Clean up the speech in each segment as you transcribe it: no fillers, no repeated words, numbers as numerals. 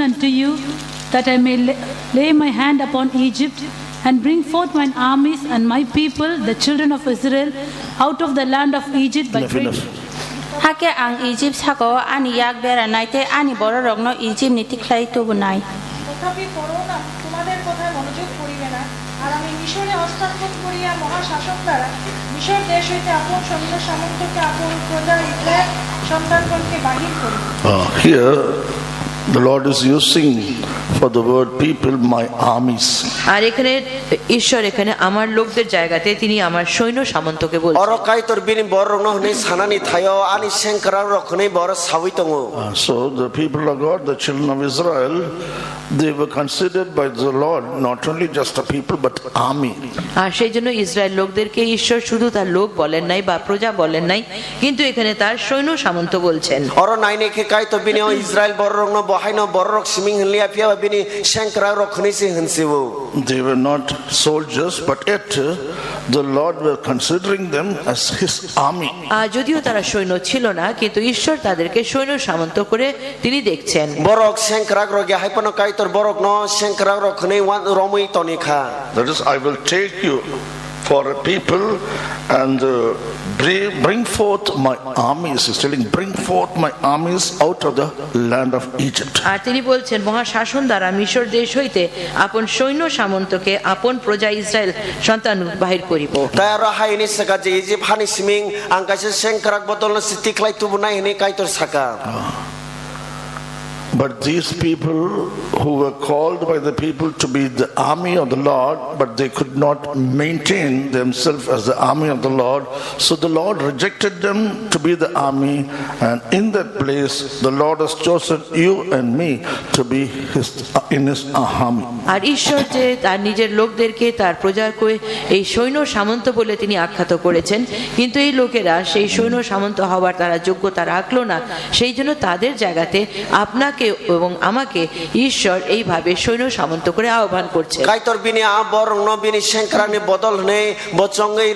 unto you that I may lay my hand upon Egypt and bring forth mine armies and my people, the children of Israel, out of the land of Egypt by great. Hake ang Egypt sako ani yak bera naite ani boro rogno Egypt niti khlai to bunai. তথাপি corona তোমাদের কথায় মনোযোগ করিবে না আর আমি মিশরে হস্তান্তর করিয়া মহাশাসক দ্বারা মিশর দেশ হইতে আপন সৈন্য সামন্তকে আপন প্রজা ইসরায়েল সন্তানগণকে বাহির করিব। Here the Lord is using for the word people my armies. আর এখানে ঈশ্বর এখানে আমার লোকদের জায়গাতে তিনি আমার সৈন্য সামন্তকে বলছেন। অরকাই তোর বিনি বড় রং হনে সানানি থায়ো আনি সেংকরা রখনে বড় সাউই তঙ্গো। So the people of God, the children of Israel, they were considered by the Lord not only just a people but army. আর সেই জন্য ইসরায়েল লোকদেরকে ঈশ্বর শুধু তার লোক বলেন নাই বা প্রজা বলেন নাই, কিন্তু এখানে তার সৈন্য সামন্ত বলছেন। অর নাইনে কে কাই তোর বিনি ইসরায়েল বড় রং ন বহাইনো বড় রক সিমিং হলিয়া পিয়া বিনি সেংকরা রখনে সে হনসিবো। They were not soldiers, but yet the Lord were considering them as his army. যদিও তারা সৈন্য ছিল না, কিন্তু ঈশ্বর তাদেরকে সৈন্য সামন্ত করে তিনি দেখছেন। বড়ক সেংকরা রগে হাইপনো কাই তোর বড়ক ন সেংকরা রখনে রমই তনিখা। That is, I will take you for a people and bring forth my armies. He's telling, bring forth my armies out of the land of Egypt. আর তিনি বলছেন মহাশাসন দ্বারা মিশর দেশ হইতে আপন সৈন্য সামন্তকে আপন প্রজা ইসরায়েল সন্তান বাহির করিব। তাই আর হাইনি সাকা যে ইজিপ্ট হানি সিমিং আঙ্কাশে সেংকরা বদল সিটি ক্লাই তুবুনাই হেনে কাই তোর সাকা। But these people who were called by the people to be the army of the Lord, but they could not maintain themselves as the army of the Lord, so the Lord rejected them to be the army, and in that place the Lord has chosen you and me to be in his army. আর ঈশ্বর যে তার নিজের লোকদেরকে তার প্রজাকে এই সৈন্য সামন্ত বলে তিনি আখ্যাত করেছেন, কিন্তু এই লোকেরা সেই সৈন্য সামন্ত হওয়ার তারা যোগ্যতা রাখলো না, সেই জন্য তাদের জায়গাতে আপনাকে এবং আমাকে ঈশ্বর এইভাবে সৈন্য সামন্ত করে আহ্বান করছে। কাইতর বিনি আ বরং ন বিনি সেংকরানি বদল নে বচঙ্গই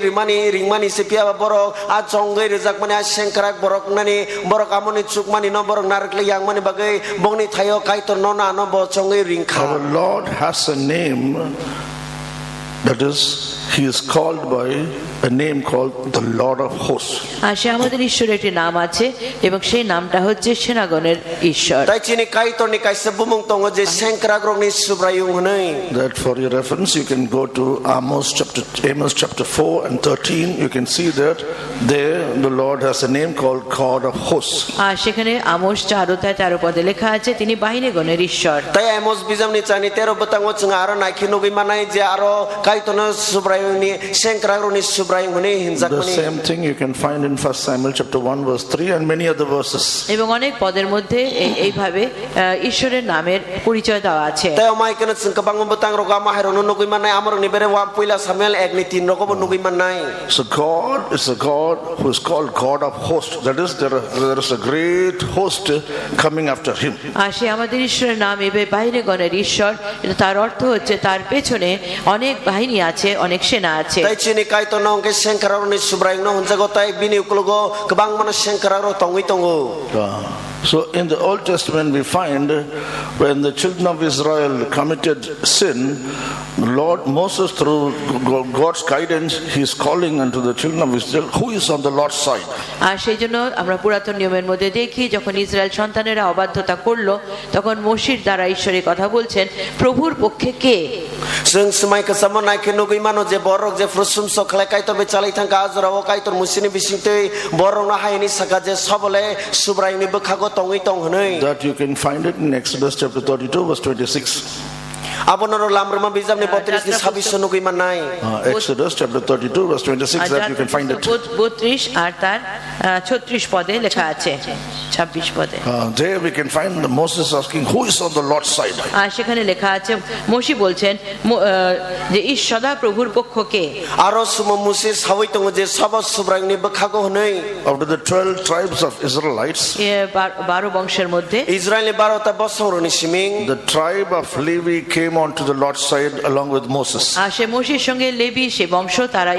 রিমানি সিপিয়া বরক আ চঙ্গই রেজাক মানে আ সেংকরাক বরক নানি বরক আমনি চুকমানি ন বরক নারকলে yang মানে বাগৈ বংনি থায়ো কাইতর ন না ন বচঙ্গই রিংখা। Our Lord has a name, that is, he is called by a name called the Lord of Hosts. আর সে আমাদের ঈশ্বরের একটি নাম আছে এবং সেই নামটা হচ্ছে সেনাগণের ঈশ্বর। তাই চিনি কাইতর নি কাইসে বুমুং তঙ্গ যে সেংকরাক রংনি সুব্রায়ুং হনই। That for your reference you can go to Amos chapter 4 and 13. You can see that there the Lord has a name called God of Hosts. আর সেখানে আমোস 4:13 পদে লেখা আছে তিনি বাহিনীগণের ঈশ্বর। তাই আমোস বিজামনি চানি 13 বতাঙ্গ চঙ্গা আর নাইখি নগি মানাই যে আর কাইতর সুব্রায়ুং নি সেংকরাক রংনি The same thing you can find in 1 Samuel chapter 1 verse 3 and many other verses. এবং অনেক পদের মধ্যে এইভাবে ঈশ্বরের নামের পরিচয় দেওয়া আছে। তাই আমায় কেন সংকবাং বতাং রগা মাহেরন নগই মানাই আমর নিবেরে ওয়া পয়লা সামুয়েল 1:3 রকম নগই মানাই। So God is a God who is called God of Hosts. That is, there is a great host coming after him. আর সে আমাদের ঈশ্বরের নাম এবে বাহিনীগণের ঈশ্বর, এটা তার অর্থ হচ্ছে তার পেছনে অনেক বাহিনী আছে, অনেক সেনা আছে। তাই চিনি কাইতো নংকে সেংকরারনি সুব্রায়ং ন হনজাগতাই বিনি উকলগো কবাং মানে সেংকরার তঙ্গই তঙ্গো। So in the Old Testament we find when the children of Israel committed sin, Lord Moses, through God's guidance, he is calling unto the children of Israel who is on the Lord's side. আর সেই জন্য আমরা পুরাতন নিয়মের মধ্যে দেখি যখন Israel সন্তানেরা অবাধ্যতা করলো তখন মোশির দ্বারা ঈশ্বরের কথা বলছেন প্রভুর পক্ষে কে। जों समाय कसम नायखे नगै मानो जे बरक जे फ्रुसुम सखले काइतर बे चालै थांका आजराव काइतर मुसिनि बिसिंतै बरक ना हायनि सका जे सबले सुब्रायनि बखागो तंगै तंग हनै। That you can find it in Exodus chapter 32 verse 26. Abonar lamrma bizamni 32 ni 26 nugui manai. Exodus chapter 32 verse 26, that you can find it. 32 আর তার 36 পদে লেখা আছে, 26 পদে। There we can find Moses asking who is on the Lord's side. আর সেখানে লেখা আছে মোশি বলছেন যে সদা প্রভুর পক্ষ কে। আরো সুম মুসি সাওই তং যে সব সুব্রায়নি বখাগো হनै। Of the 12 tribes of Israelites, 12 বংশের মধ্যে ইসরায়েলি 12টা বংশরনি সিমিং, the tribe of Levi came came onto the Lord's side along with Moses. আর সে মোশির সঙ্গে লেবি সে বংশ তারা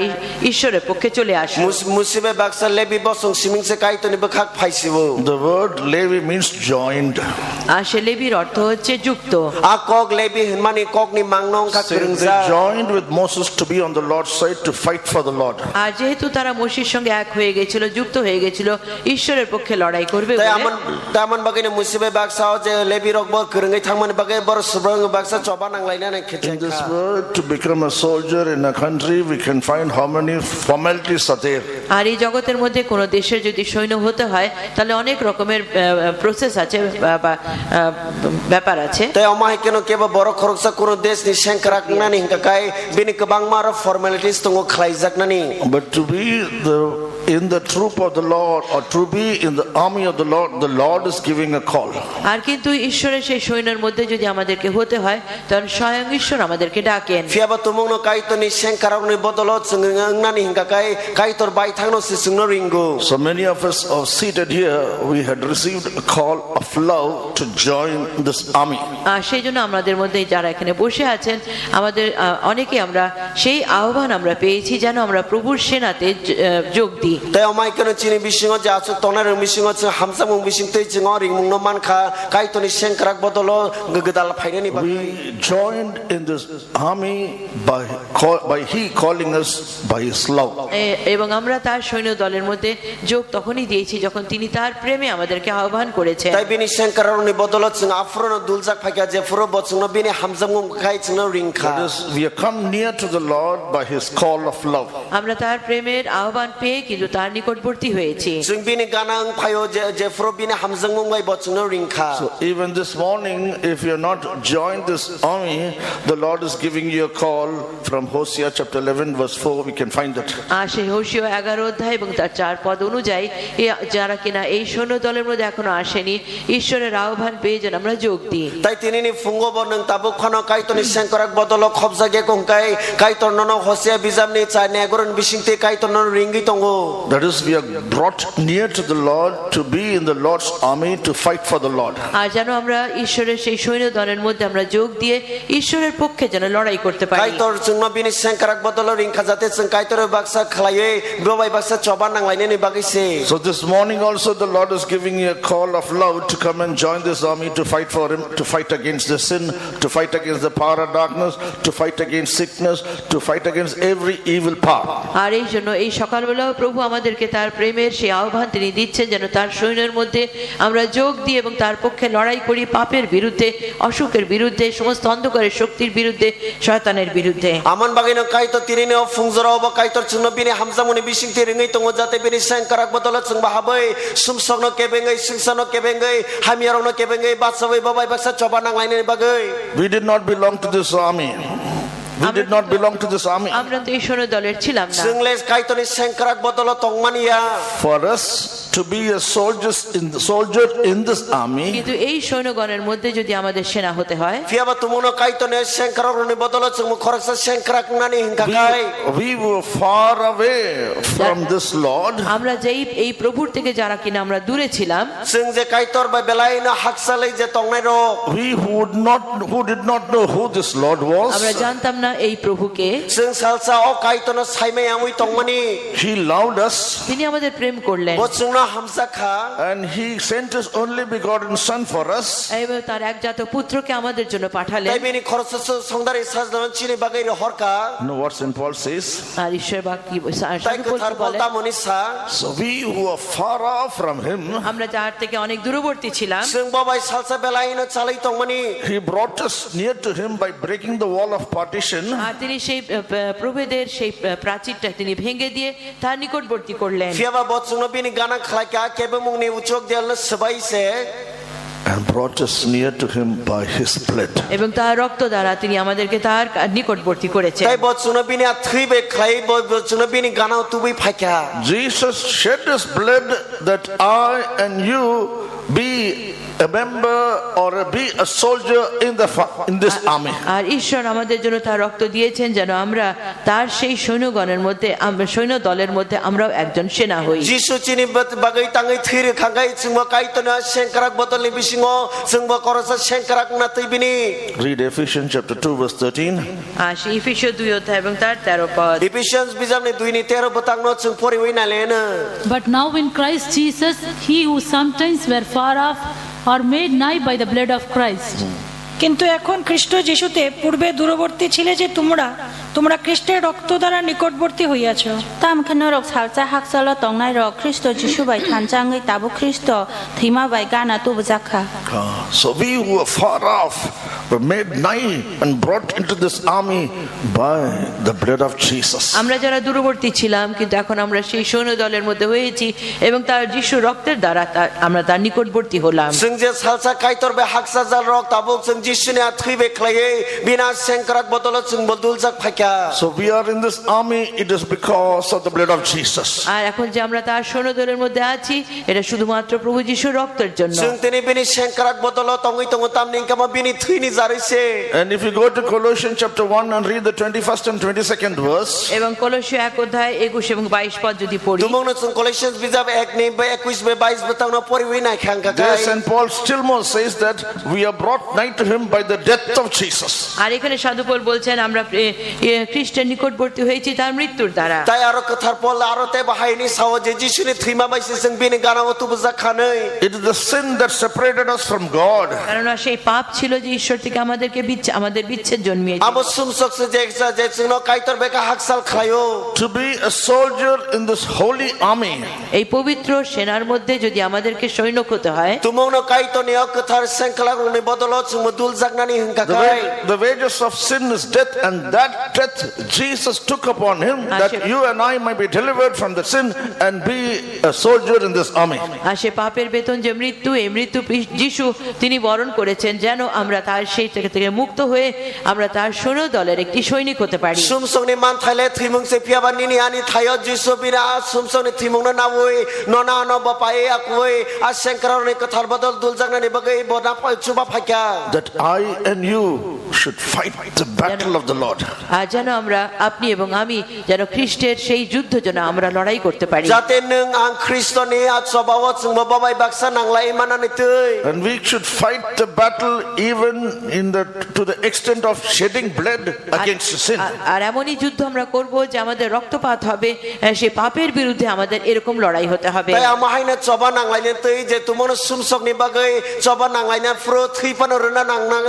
ঈশ্বরের পক্ষে চলে আসে musibe baksa lebi bosong siming se kaito ni bakhak phaisibo The word Levi means joined. আর সে লেবির অর্থ হচ্ছে যুক্ত a kok lebi mani kok ni mangnong khak So they krungja joined with Moses to be on the Lord's side to fight for the Lord. আর যেহেতু তারা মোশির সঙ্গে এক হয়ে গেছিল যুক্ত হয়ে গেছিল ঈশ্বরের পক্ষে লড়াই করবে tai বলে aman bagine musibe baksa je lebi rok bo krungai thangman bagai bor subrang baksa choba nanglaina na In khechai this world, to become a soldier in a country, we can find how many formalities are there. আর এই জগতের মধ্যে কোনো দেশের যদি সৈন্য হতে হয় তাহলে অনেক রকমের প্রসেস আছে বা ব্যাপার আছে tai omai keno keba bor khoroksa kono desh ni senkrak nani hingkakai bini kabang mara formalities tongo khlaijak nani But to be in the troop of the Lord or to be in the army of the Lord is giving a call. আর কিন্তু ঈশ্বরের সেই সৈন্যের মধ্যে যদি আমাদেরকে হতে হয় তখন স্বয়ং ঈশ্বর আমাদেরকে ডাকেন fiaba tumong no kaito ni senkarok ni bodolot sungang nani hingkakai kaitor bai thangno si sungno ringo So many of us are seated here, we had received a call of love to join this army. আর সেই জন্য আমাদের মধ্যে যারা এখানে বসে আছেন আমাদের অনেকে আমরা সেই আহ্বান আমরা পেয়েছি যেন আমরা প্রভুর সেনাতে যোগ দিই tai omai keno chini bisingo ja asu tonar bisingo chu hamsamung bising tei chingo ringmung no mankha kaito ni senkarak bodolo gagdal phainani ba We joined in this army by he calling us by his love. এবং আমরা তার সৈন্য দলের মধ্যে যোগ তখনই দিয়েছি যখন তিনি তার প্রেমে আমাদেরকে আহ্বান করেছেন tai bini senkarok ni bodolot chung afrono duljak phakya je furo bochungno bini hamsamung khai chungno ringkha That is, we have come near to the Lord by his call of love. আমরা তার প্রেমের আহ্বান পেয়ে কিন্তু তার নিকটবর্তী হয়েছি chung bini ganang phayo je furo bini hamsamung bai bochungno ringkha So even this morning, if you are not joined this army, the Lord is giving you a call from Hosea chapter 11 verse 4. We can find that. আর সেই হোশিয়া 11 অধ্যায় এবং তার 4 পদ অনুযায়ী যারা কিনা এই সৈন্য দলের মধ্যে এখনো আসেনি ঈশ্বরের আহ্বান পেয়ে যেন আমরা যোগ দিই tai tinini fungo bonung tabuk khono kaitoni senkarak bodolo khobjage kongkai kaitor nono hosea bijamni chane goron bisingte kaitor nono ringi tongo That is, we are brought near to the Lord to be in the Lord's army to fight for the Lord. আর যেন আমরা ঈশ্বরের সেই সৈন্য দলের মধ্যে আমরা যোগ দিয়ে ঈশ্বরের পক্ষে যেন লড়াই করতে পারি kaitor chungno bini senkarak bodolo ringkha jate chung kaitor baksa khlaiye bobai baksa choba nanglaine ni bagise So this morning also the Lord is giving you a call of love to come and join this army to fight for him, to fight against the sin, to fight against the power of darkness, to fight against sickness, to fight against every evil power. আর এই জন্য এই সকালবেলাও প্রভু আমাদেরকে তার প্রেমের সেই আহ্বান তিনি দিচ্ছেন যেন তার সৈন্যের মধ্যে আমরা যোগ দিই এবং তার পক্ষে লড়াই করি পাপের বিরুদ্ধে অসুখের বিরুদ্ধে সমস্ত অন্ধকারের শক্তির বিরুদ্ধে শয়তানের বিরুদ্ধে aman bagino kaito tinini fungjoro ba kaitor chungno bini hamjamuni bisingte ringai tongo jate bini senkarak bodolo chung bahabai sumsogno kebengai singsano kebengai hamiarongno kebengai batsabai babai baksa choba nanglaine ni bagai We did not belong to this army. We did not belong to this army. আমরা তো এই সৈন্য দলের ছিলাম না singles kaitoni senkarak bodolo tongmania For us to be a soldier in this army, কিন্তু এই সৈন্যগণের মধ্যে যদি আমাদের সেনা হতে হয় fiaba tumuno kaitoni senkarak ni bodolo chung khoraksa senkarak nani hingkakai we were far away from this Lord. আমরা যেই এই প্রভুর থেকে যারা কিনা আমরা দূরে ছিলাম sing je kaitor ba belaina haksalai je tongnai ro We who did not know who this Lord আমরা was, জানতাম না এই প্রভুকে sing salsa o kaitono saimai amui tongmani he loved us তিনি আমাদের প্রেম করলেন bochungno hamsa kha and he sent his only begotten son for us. এবং তার একজাত পুত্রকে আমাদের জন্য পাঠালেন tai bini khorsa songdari sajdan chini bagai ro horka Know what St. Paul says? আর ঈশ্বর বাক্য tai kathar বলেন bolta monisa So we who are far off from him, আমরা যার থেকে অনেক দূরবর্তী ছিলাম sing babai salsa belaina chalai tongmani he brought us near to him by breaking the wall of partition. আর তিনি সেই প্রভেদের সেই প্রাচীরটা তিনি ভেঙে দিয়ে তার নিকটবর্তী করলেন fiaba bochungno bini gana khlaka kebe mungni uchok dialna sabai se And brought us near to him by his blood. এবং তার রক্ত দ্বারা তিনি আমাদেরকে তার নিকটবর্তী করেছেন tai bochungno bini athibe khlai bochungno bini gana tubi phakya Jesus shed his blood that I and you be a member or be a soldier in this army. আর ঈশ্বর আমাদের জন্য তার রক্ত দিয়েছেন যেন আমরা তার সেই সৈন্যগণের মধ্যে সৈন্য দলের মধ্যে আমরাও একজন সেনা হই। Jisu chini bagai tangai thiri khangai chungma kaitona sengkarak botolni bisingo chungba korasa sengkarak na tibini. Read Ephesians chapter 2 verse 13. আর সেই এফেসীয় 2 অধ্যায় এবং তার 13 পদ। Ephesians bijamni 2 ni 13 botangno chung pori hoina lena. But now in Christ Jesus, he who sometimes were far off are made nigh by the blood of Christ. কিন্তু এখন খ্রিস্ট যিশুতে পূর্বে দূরবর্তী ছিলে যে তোমরা খ্রিস্টের রক্ত দ্বারা নিকটবর্তী হইয়াছ। tam khano rok salcha haksalo tongnai rok Kristo Jisu bai thanjangai tabu Kristo thima bai gana tu bujakha. So we who are far off were made nigh and brought into this army by the blood of Jesus. আমরা যারা দূরবর্তী ছিলাম কিন্তু এখন আমরা সেই সৈন্য দলের মধ্যে হয়েছি এবং তার যিশু রক্তের দ্বারা আমরা তার নিকটবর্তী হলাম। Sung je salsa kaitor be haksa jal rok tabuk sung Jisu ni athui be khlaye bina sengkarak botolo chung bodul jak phakya. So we are in this army, it is because of the blood of Jesus. আর এখন যে আমরা তার সৈন্য দলের মধ্যে আছি এটা শুধুমাত্র প্রভু যিশুর রক্তের জন্য। Sung tini bini sengkarak botolo tongi tongu tamning kama bini thui ni jarise. And if you go to Colossians chapter 1 and read the 21st and 22nd verse, এবং কলোসীয় 1 অধ্যায় 21 এবং 22 পদ যদি পড়ি, Tumong na sung Colossians bijab 1 ni 21 be 22 betangno pori hoina khangka there kai. St. Paul still more says that we are brought nigh to him by the death of Jesus. আর এখানে সাধু Paul বলছেন আমরা খ্রিস্টের নিকটবর্তী হয়েছি তার মৃত্যুর দ্বারা। Tai aro kathar pol aro te bahai ni sawo je Jisu ni thima bai se sung bini gana tu bujak khanai. It is the sin that separated us from God. কারণ সেই পাপ ছিল যে ঈশ্বর থেকে আমাদের বিচ্ছেদ জন্মিয়েছে। Amo sum sokse je eksa je sungno kaitor beka haksal khlayo. To be a soldier in this holy army, এই পবিত্র সেনার মধ্যে যদি আমাদেরকে সৈনিক হতে হয়, Tumong no kaito ni kathar sengkarak ni bodolo chung modul jaknani hingka kai. the wages of sin is death, and that death Jesus took upon him, that you and I might be delivered from the sin and be a soldier in this army. আর সে পাপের বেতন যে মৃত্যু, এই মৃত্যু যিশু তিনি বরণ করেছেন যেন আমরা তার সেই থেকে মুক্ত হয়ে আমরা তার সৈন্য দলের একটি সৈনিক হতে পারি। Sum song ni man thaile thimung se piaban ni ani thayo Jisu bina sum song ni thimung na nawoi nona no bapai akoi a sengkarak ni kathar bodol dul jaknani bagai bona pai chuba phakya. That I and you should fight the battle of the Lord. আর যেন আমরা আপনি এবং আমি যেন খ্রিস্টের সেই যুদ্ধ যেন আমরা লড়াই করতে পারি। Jate nung ang Kristo ni at sobawo chung babai baksa nanglai manani tui. And we should fight the battle even to the extent of shedding blood against sin. আর এমনই যুদ্ধ আমরা করব যে আমাদের রক্তপাত হবে, সেই পাপের বিরুদ্ধে আমাদের এরকম লড়াই হতে হবে। Tai amahai na coba nanglai ni tui je tumono sumsok ni bagai coba nanglai na fro thui panoruna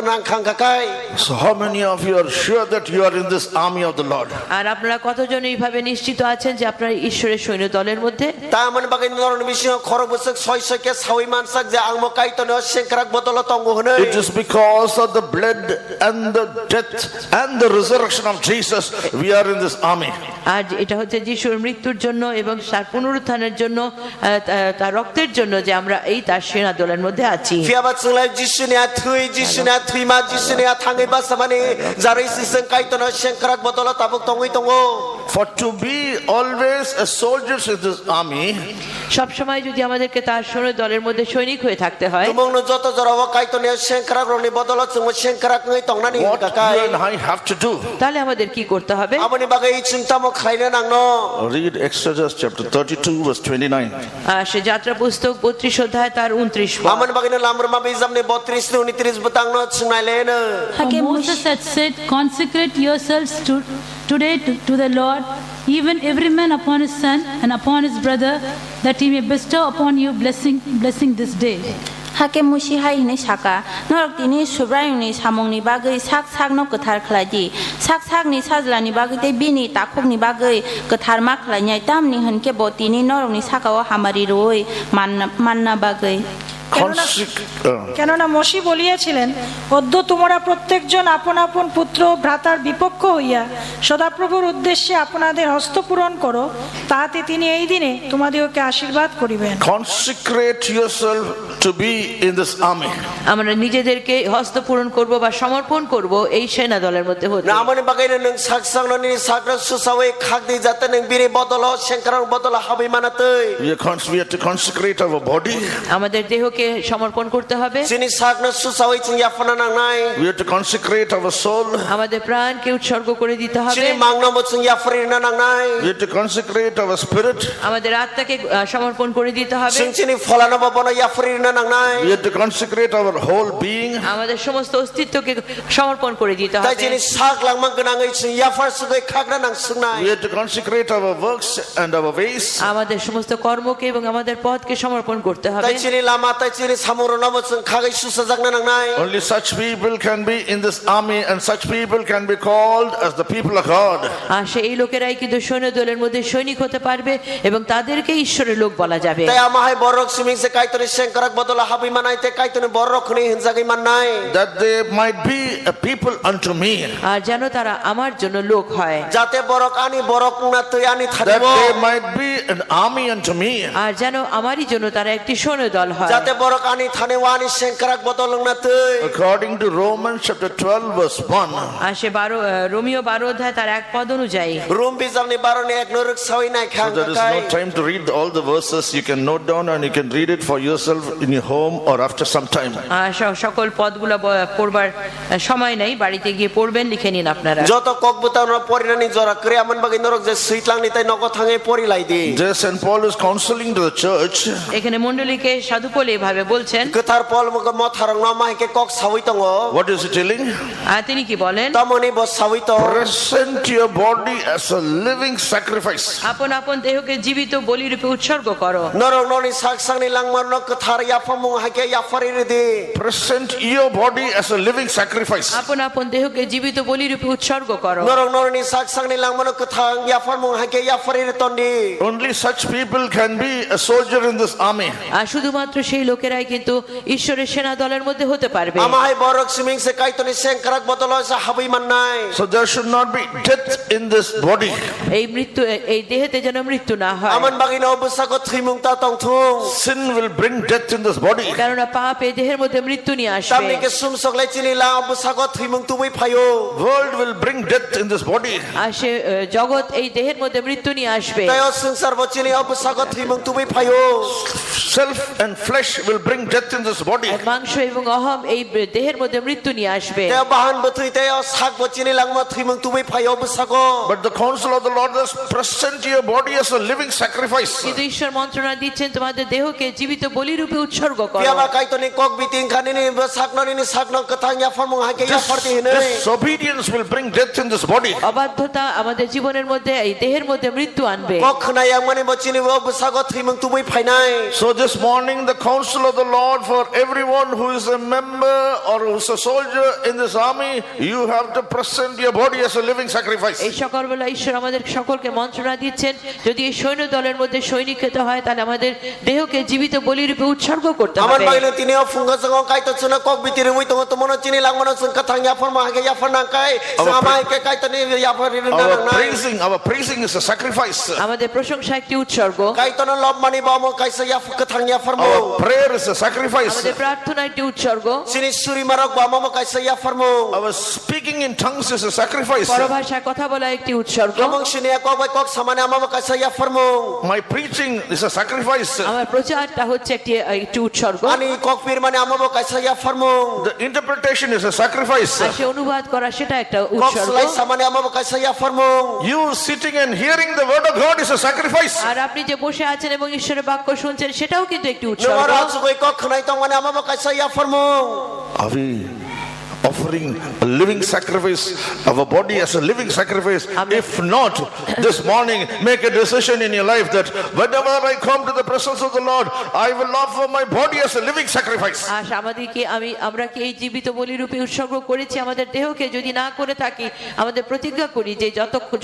nang khangkakai. So how many of you are sure that you are in this army of the Lord? আর আপনারা কতজন এইভাবে নিশ্চিত আছেন যে আপনারা ঈশ্বরের সৈন্য দলের মধ্যে? Ta amani bagai noron bising khoro busuk soy ke sawi mansak je ang mo kaito no sengkarak botolo tongo honai. It is because of the blood and the death and the resurrection of Jesus we are in this army. আর এটা হচ্ছে যিশুর মৃত্যুর জন্য এবং তার পুনরুত্থানের জন্য, তার রক্তের জন্য যে আমরা এই তার সেনা দলের মধ্যে আছি। Fiabat sunglai Jisu ni athui ma Jisu ni athangai basamani jarai siseng kaito no sengkarak botolo tabuk tongoi tongo. For to be always a soldier in this army, সব সময় যদি আমাদেরকে তার সৈন্য দলের মধ্যে সৈনিক হয়ে থাকতে হয়, Tumong no joto jarawa kaito ni sengkarak roni botolo chung sengkarak ngai tongnani what you kakai. and I have to do? তাহলে আমাদের কি করতে হবে? Amani bagai cinta mo khlaina nangno. Read Exodus chapter 32 verse 29. সে যাত্রা পুস্তক 32 অধ্যায় তার 29 পদ। Amani bagai na lamr ma bizam ni 32 ni 29 betangno chungnai lena. For Moses had said, consecrate yourselves today to the Lord, even every man upon his son and upon his brother, that he may bestow upon you blessing this day. Hake musi hai ni saka norok tini subrai ni samong ni bagai sak no kathar khlaji sak ni sajla ni bagai te bini takhok ni bagai kathar ma khlanya tam ni hanke botini norok ni saka o hamari roi manna bagai. কেননা মসি বলিয়াছিলেন, অদ্য তোমরা প্রত্যেকজন আপন আপন পুত্র ভ্রাতার বিপক্ষ হইয়া সদাপ্রভুর উদ্দেশ্যে আপনাদের হস্তপূরণ করো, তাহাতে তিনি এই দিনে তোমাদিগকে আশীর্বাদ করিবেন। Consecrate yourself to be in this army. আমরা নিজেদেরকে হস্তপূরণ করব বা সমর্পণ করব এই সেনা দলের মধ্যে হতে। Na amani bagai na nung saksang no ni sakra susawai khakdi jata nung bini botolo sengkarang botolo habi manatoi. We are to consecrate our body. আমাদের দেহকে দেহকে সমর্পণ করতে হবে sini sak na susawai ching ya fana nang nai We have to consecrate our soul. আমাদের প্রাণকে উৎসর্গ করে দিতে হবে sini mang na mo ching ya fri na nang nai We have to consecrate our spirit. আমাদের আত্মাকে সমর্পণ করে দিতে হবে sing chini phola na bono ya fri na nang nai We have to consecrate our whole being. আমাদের সমস্ত অস্তিত্বকে সমর্পণ করে দিতে tai হবে chini sak lang mang ganang ai ching ya far sugai khak na nang sung nai We have to consecrate our works and our ways. আমাদের সমস্ত কর্মকে এবং আমাদের পথকে সমর্পণ করতে হবে tai chini lama tai chini samuro na mo ching khagai susajak na nang nai Only such people can be in this army, and such people can be called as the people of God. আর সেই লোকেরাই কিন্তু সৈন্য দলের মধ্যে সৈনিক হতে পারবে এবং তাদেরকে ঈশ্বরের লোক বলা যাবে tai amahai borok siming se kai toni sengkarak bodola habi manai te kai toni borok ni hinjagai man nai That they might be a people unto me. আর যেন তারা আমার জন্য লোক হয় jate borok na tu ani That thadibo they might be an army unto me. আর যেন আমারই জন্য তারা একটি সৈন্য দল হয় jate borok ani thane wani sengkarak bodolong na tu According to Romans chapter 12 verse 1. R say Romeo 12 অধ্যায় তার এক পদ অনুযায়ী room bizam ni barone ek noruk sawi nai So khang there is kai no time to read all the verses. You can note down and you can read it for yourself in your home or after some time. আর সকল পদগুলো পড়বার সময় নেই বাড়িতে গিয়ে পড়বেন লিখে নিন আপনারা joto kokbuta no porinani jora kre aman bagi norok je suitlang ni tai noko thangai pori lai di There St. Paul is counseling to the church. এখানে মণ্ডলীকে সাধু পৌল এভাবে বলছেন ketar pol mo mo tharang no mai ke kok sawi tongo What is he telling? আর তিনি কি বলেন tamoni bo sawi to Present your body as a living sacrifice. আপন আপন দেহকে জীবিত বলি রূপে উৎসর্গ করো norok no ni sak sang ni langmar no ketar ya phamung ha ke ya fari ri di Present your body as a living sacrifice. আপন আপন দেহকে জীবিত বলি রূপে উৎসর্গ করো norok no ni sak sang ni langmar no kethang ya phamung ha ke ya fari ri tondi Only such people can be a soldier in this army. আর শুধুমাত্র সেই লোকেরাই কিন্তু ঈশ্বরের সেনা দলের মধ্যে হতে পারবে amahai borok siming se kai toni sengkarak bodolo sa habi man nai So there should not be death in this body. এই দেহেতে যেন মৃত্যু না হয় aman bagi no busa ko thimung ta tong thung Sin will bring death in this body. কেননা পাপ এই দেহের মধ্যে মৃত্যু নিয়ে আসবে tamni ke sum sok lai chini la busa ko thimung tumui phayo World will bring death in this body. আর সে জগৎ এই দেহের মধ্যে মৃত্যু নিয়ে আসবে tayo sangsar bo chini busa ko thimung tumui phayo Self and flesh will bring death in this body. আর মাংস এবং অহম এই দেহের মধ্যে মৃত্যু নিয়ে আসবে tayo bahan bothui tayo sak bo chini langma thimung tumui phayo busa ko But the counsel of the Lord is present your body as a living sacrifice. কিন্তু ঈশ্বর মন্ত্রণা দিচ্ছেন তোমাদের দেহকে জীবিত বলি রূপে উৎসর্গ করো piaba kai toni kok biting khan ni sak no ni sak no kathang ya phamung ha ke ya farti hinai Disobedience will bring death in this body. অবাধ্যতা আমাদের জীবনের মধ্যে এই দেহের মধ্যে মৃত্যু আনবে kok khna yang mani bo chini busa ko thimung tumui phainai So this morning the counsel of the Lord for everyone who is a member or who is a soldier in this army, you have to present your body as a living sacrifice. এই সকালবেলা ঈশ্বর আমাদের সকলকে মন্ত্রণা দিচ্ছেন যদি এই সৈন্য দলের মধ্যে সৈনিক হতে হয় তাহলে আমাদের দেহকে জীবিত বলি রূপে উৎসর্গ করতে aman হবে bagino tini funga sang kai to chuna kok bitiri wi tong to mono chini langmano sung kathang ya pharma ha ke ya pharna kai sama ke kai toni ya phari ri Our praising is a sacrifice. আমাদের প্রশংসা একটি উৎসর্গ kai to no lob mani ba mo kai sa ya kathang ya pharmo Our prayer is a sacrifice. আমাদের প্রার্থনা একটি উৎসর্গ sini suri marok ba mo kai sa ya pharmo Our speaking in tongues is a sacrifice. পরভাষায় কথা বলা একটি উৎসর্গ among sini kok ba kok samane amo kai sa ya pharmo My preaching is a sacrifice. আমার প্রচারটা হচ্ছে একটি উৎসর্গ ani kok pir mane amo kai sa ya pharmo The interpretation is a sacrifice. আর সে অনুবাদ করা সেটা একটা kok উৎসর্গ slai samane amo kai sa ya pharmo You sitting and hearing the word of God is a sacrifice. আর আপনি যে বসে আছেন এবং ঈশ্বরের বাক্য শুনছেন সেটাও কিন্তু একটি উৎসর্গ nomara su kok khnai tong mane amo kai sa ya pharmo Are we offering a living sacrifice, our body as a living sacrifice? If not, this morning make a decision in your life that whenever I come to the presence of the Lord, I will offer my body as a living sacrifice. আর আমাদেরকে আমরা কি এই জীবিত বলি রূপে উৎসর্গ করেছি আমাদের দেহকে যদি না করে থাকি আমাদের প্রতিজ্ঞা করি যে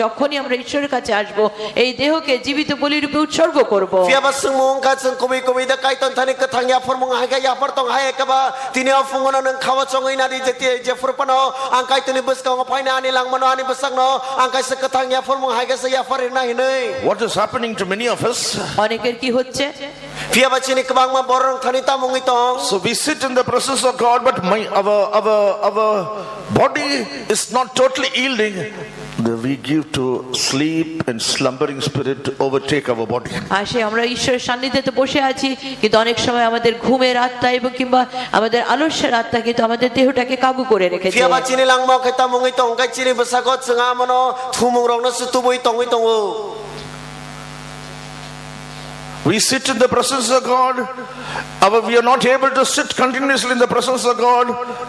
যখনই আমরা ঈশ্বরের কাছে আসব এই দেহকে জীবিত বলি রূপে উৎসর্গ করব fiaba sungmung ka sung kubi da kai ton thani kathang ya pharmo ha ke ya par tong ha ka ba tini fungono nang khawa chongai na di jeti je furpano ang kai tini bus ka ngpaina ani langmano ani busang no ang kai sa kathang ya pharmo ha ke sa ya far na hinai What is happening to many of us? অনেকের কি হচ্ছে fiaba chini kabang ma borong thani ta mungi tong So we sit in the presence of God, but our body is not totally yielding. that we give to sleep and slumbering spirit to overtake our body. আর সে আমরা ঈশ্বরের সান্নিধ্যে বসে আছি, কিন্তু অনেক সময় আমাদের ঘুমের আত্মা এবং কিংবা আমাদের আলস্যের আত্মা কিন্তু আমাদের দেহটাকে কাবু করে রেখেছে। Fiaba chini langmo kita mungi tong kai chini besagot senga mano thumung rong na situbui tongi tongo. We sit in the presence of God. We are not able to sit continuously in the presence of God.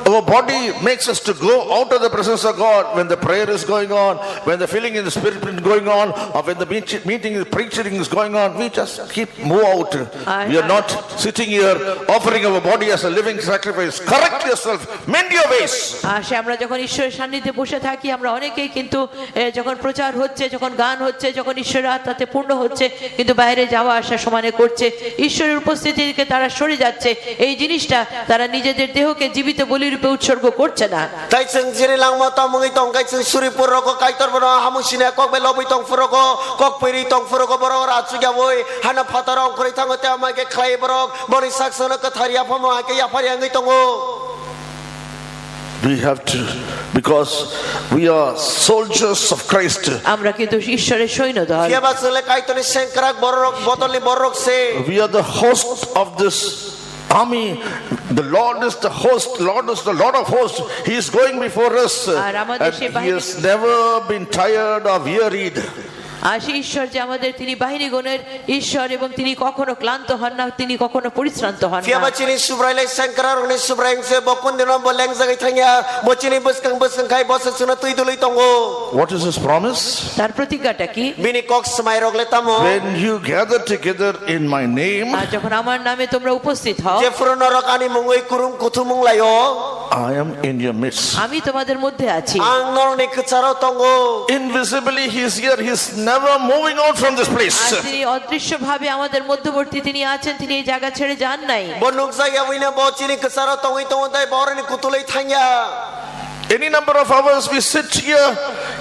Our body makes us to go out of the presence of God when the prayer is going on, when the filling in the spirit is going on, or when the meeting, preaching is going on. We just move out. We are not sitting here offering our body as a living sacrifice. Correct yourself. Mend your ways. আর সে আমরা যখন ঈশ্বরের সান্নিধ্যে বসে থাকি, আমরা অনেকেই কিন্তু যখন প্রচার হচ্ছে, যখন গান হচ্ছে, যখন ঈশ্বরের আত্মাতে পূর্ণ হচ্ছে, কিন্তু বাইরে যাওয়া আসা সমানে করছে, ঈশ্বরের উপস্থিতিকে তারা সরে যাচ্ছে। এই জিনিসটা তারা নিজেদের দেহকে জীবিত বলিরূপে উৎসর্গ করছে না। Tai cheng chini langmo ta mungi tong kai cheng suri purro ko kai tor bono hamusine kok be lobi tong furo ko kok piri tong furo ko boro ra chu ya boy hana phatarong kori thangote amai ke khlai borok bori saksona ka tharia phamo ke ya phari angai tongo. We have to, because we are soldiers of Christ. আমরা কিন্তু ঈশ্বরের সৈন্যদল। Fiaba chele kai toni senkrak borok botoli borok se. We are the host of this army. The Lord is the host. Lord is the Lord of hosts. He is going before us, and He has never been tired or wearied. আর সেই ঈশ্বর যে আমাদের, তিনি বাহিনীগণের ঈশ্বর এবং তিনি কখনো ক্লান্ত হন না, তিনি কখনো পরিশ্রান্ত হন না। Fiaba chini subrai le senkrar ni subrai se bokun dino boleng jagai thanya bo chini buskang kai bos suna tui dului tongo. What is His promise? তার প্রতিজ্ঞাটা কি? Bini kok smai rok le tamo. When you gather together in my name, আর যখন আমার নামে তোমরা উপস্থিত হও, Je furno rokani mungoi kurum kuthumung layo. I am in your midst. আমি তোমাদের mধ্যে আছি। Ang nor ni kcharo tongo. Invisibly He is here. He is never moving out from this place. আর তিনি অদৃশ্যভাবে আমাদের মধ্যবর্তী তিনি আছেন, তিনি এই জায়গা ছেড়ে যান নাই। Bonuk jaya wina bo chini kcharo tongi tongo dai borani kutulai thanya. Any number of hours we sit here,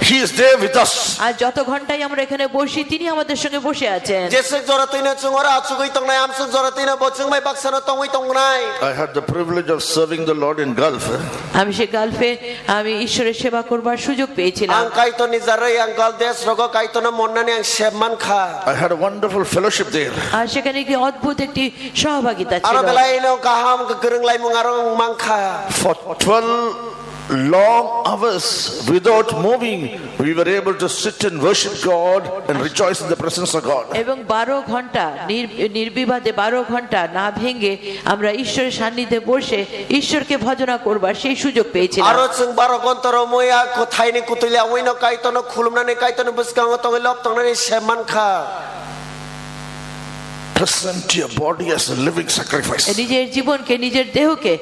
He is there with us. আর যত ঘন্টাই আমরা এখানে বসি, তিনি আমাদের সঙ্গে বসে আছেন। Jese joratina chungora achugoi tongnai amsuk joratina bo chungmai baksana tongoi tongnai. I had the privilege of serving the Lord in Gulf. আমি সে গালফে আমি ঈশ্বরের সেবা করবার সুযোগ পেয়েছিলাম। Ang kai to nijarai ang galdes rogo kai to na monnani ang shebman kha. I had a wonderful fellowship there. আর সেখানে কি অদ্ভুত একটি সহভাগিতা ছিল। Aro belai no kaham ke gereng lai mungarong mangkha. For 12 long hours without moving, we were able to sit and worship God and rejoice in the presence of God. এবং 12 ঘন্টা নির্বিবাদে 12 ঘন্টা না ভেঙে আমরা ঈশ্বরের সান্নিধ্যে বসে ঈশ্বরকে ভজনা করবার সেই সুযোগ পেয়েছিলাম। Aro chung baro kontoro moya kothai ni kutulia oino kai to no khulumnani kai to no buskang tongi lop tongnani shebman kha. Present your body as a living sacrifice. নিজের জীবনকে, নিজের দেহকে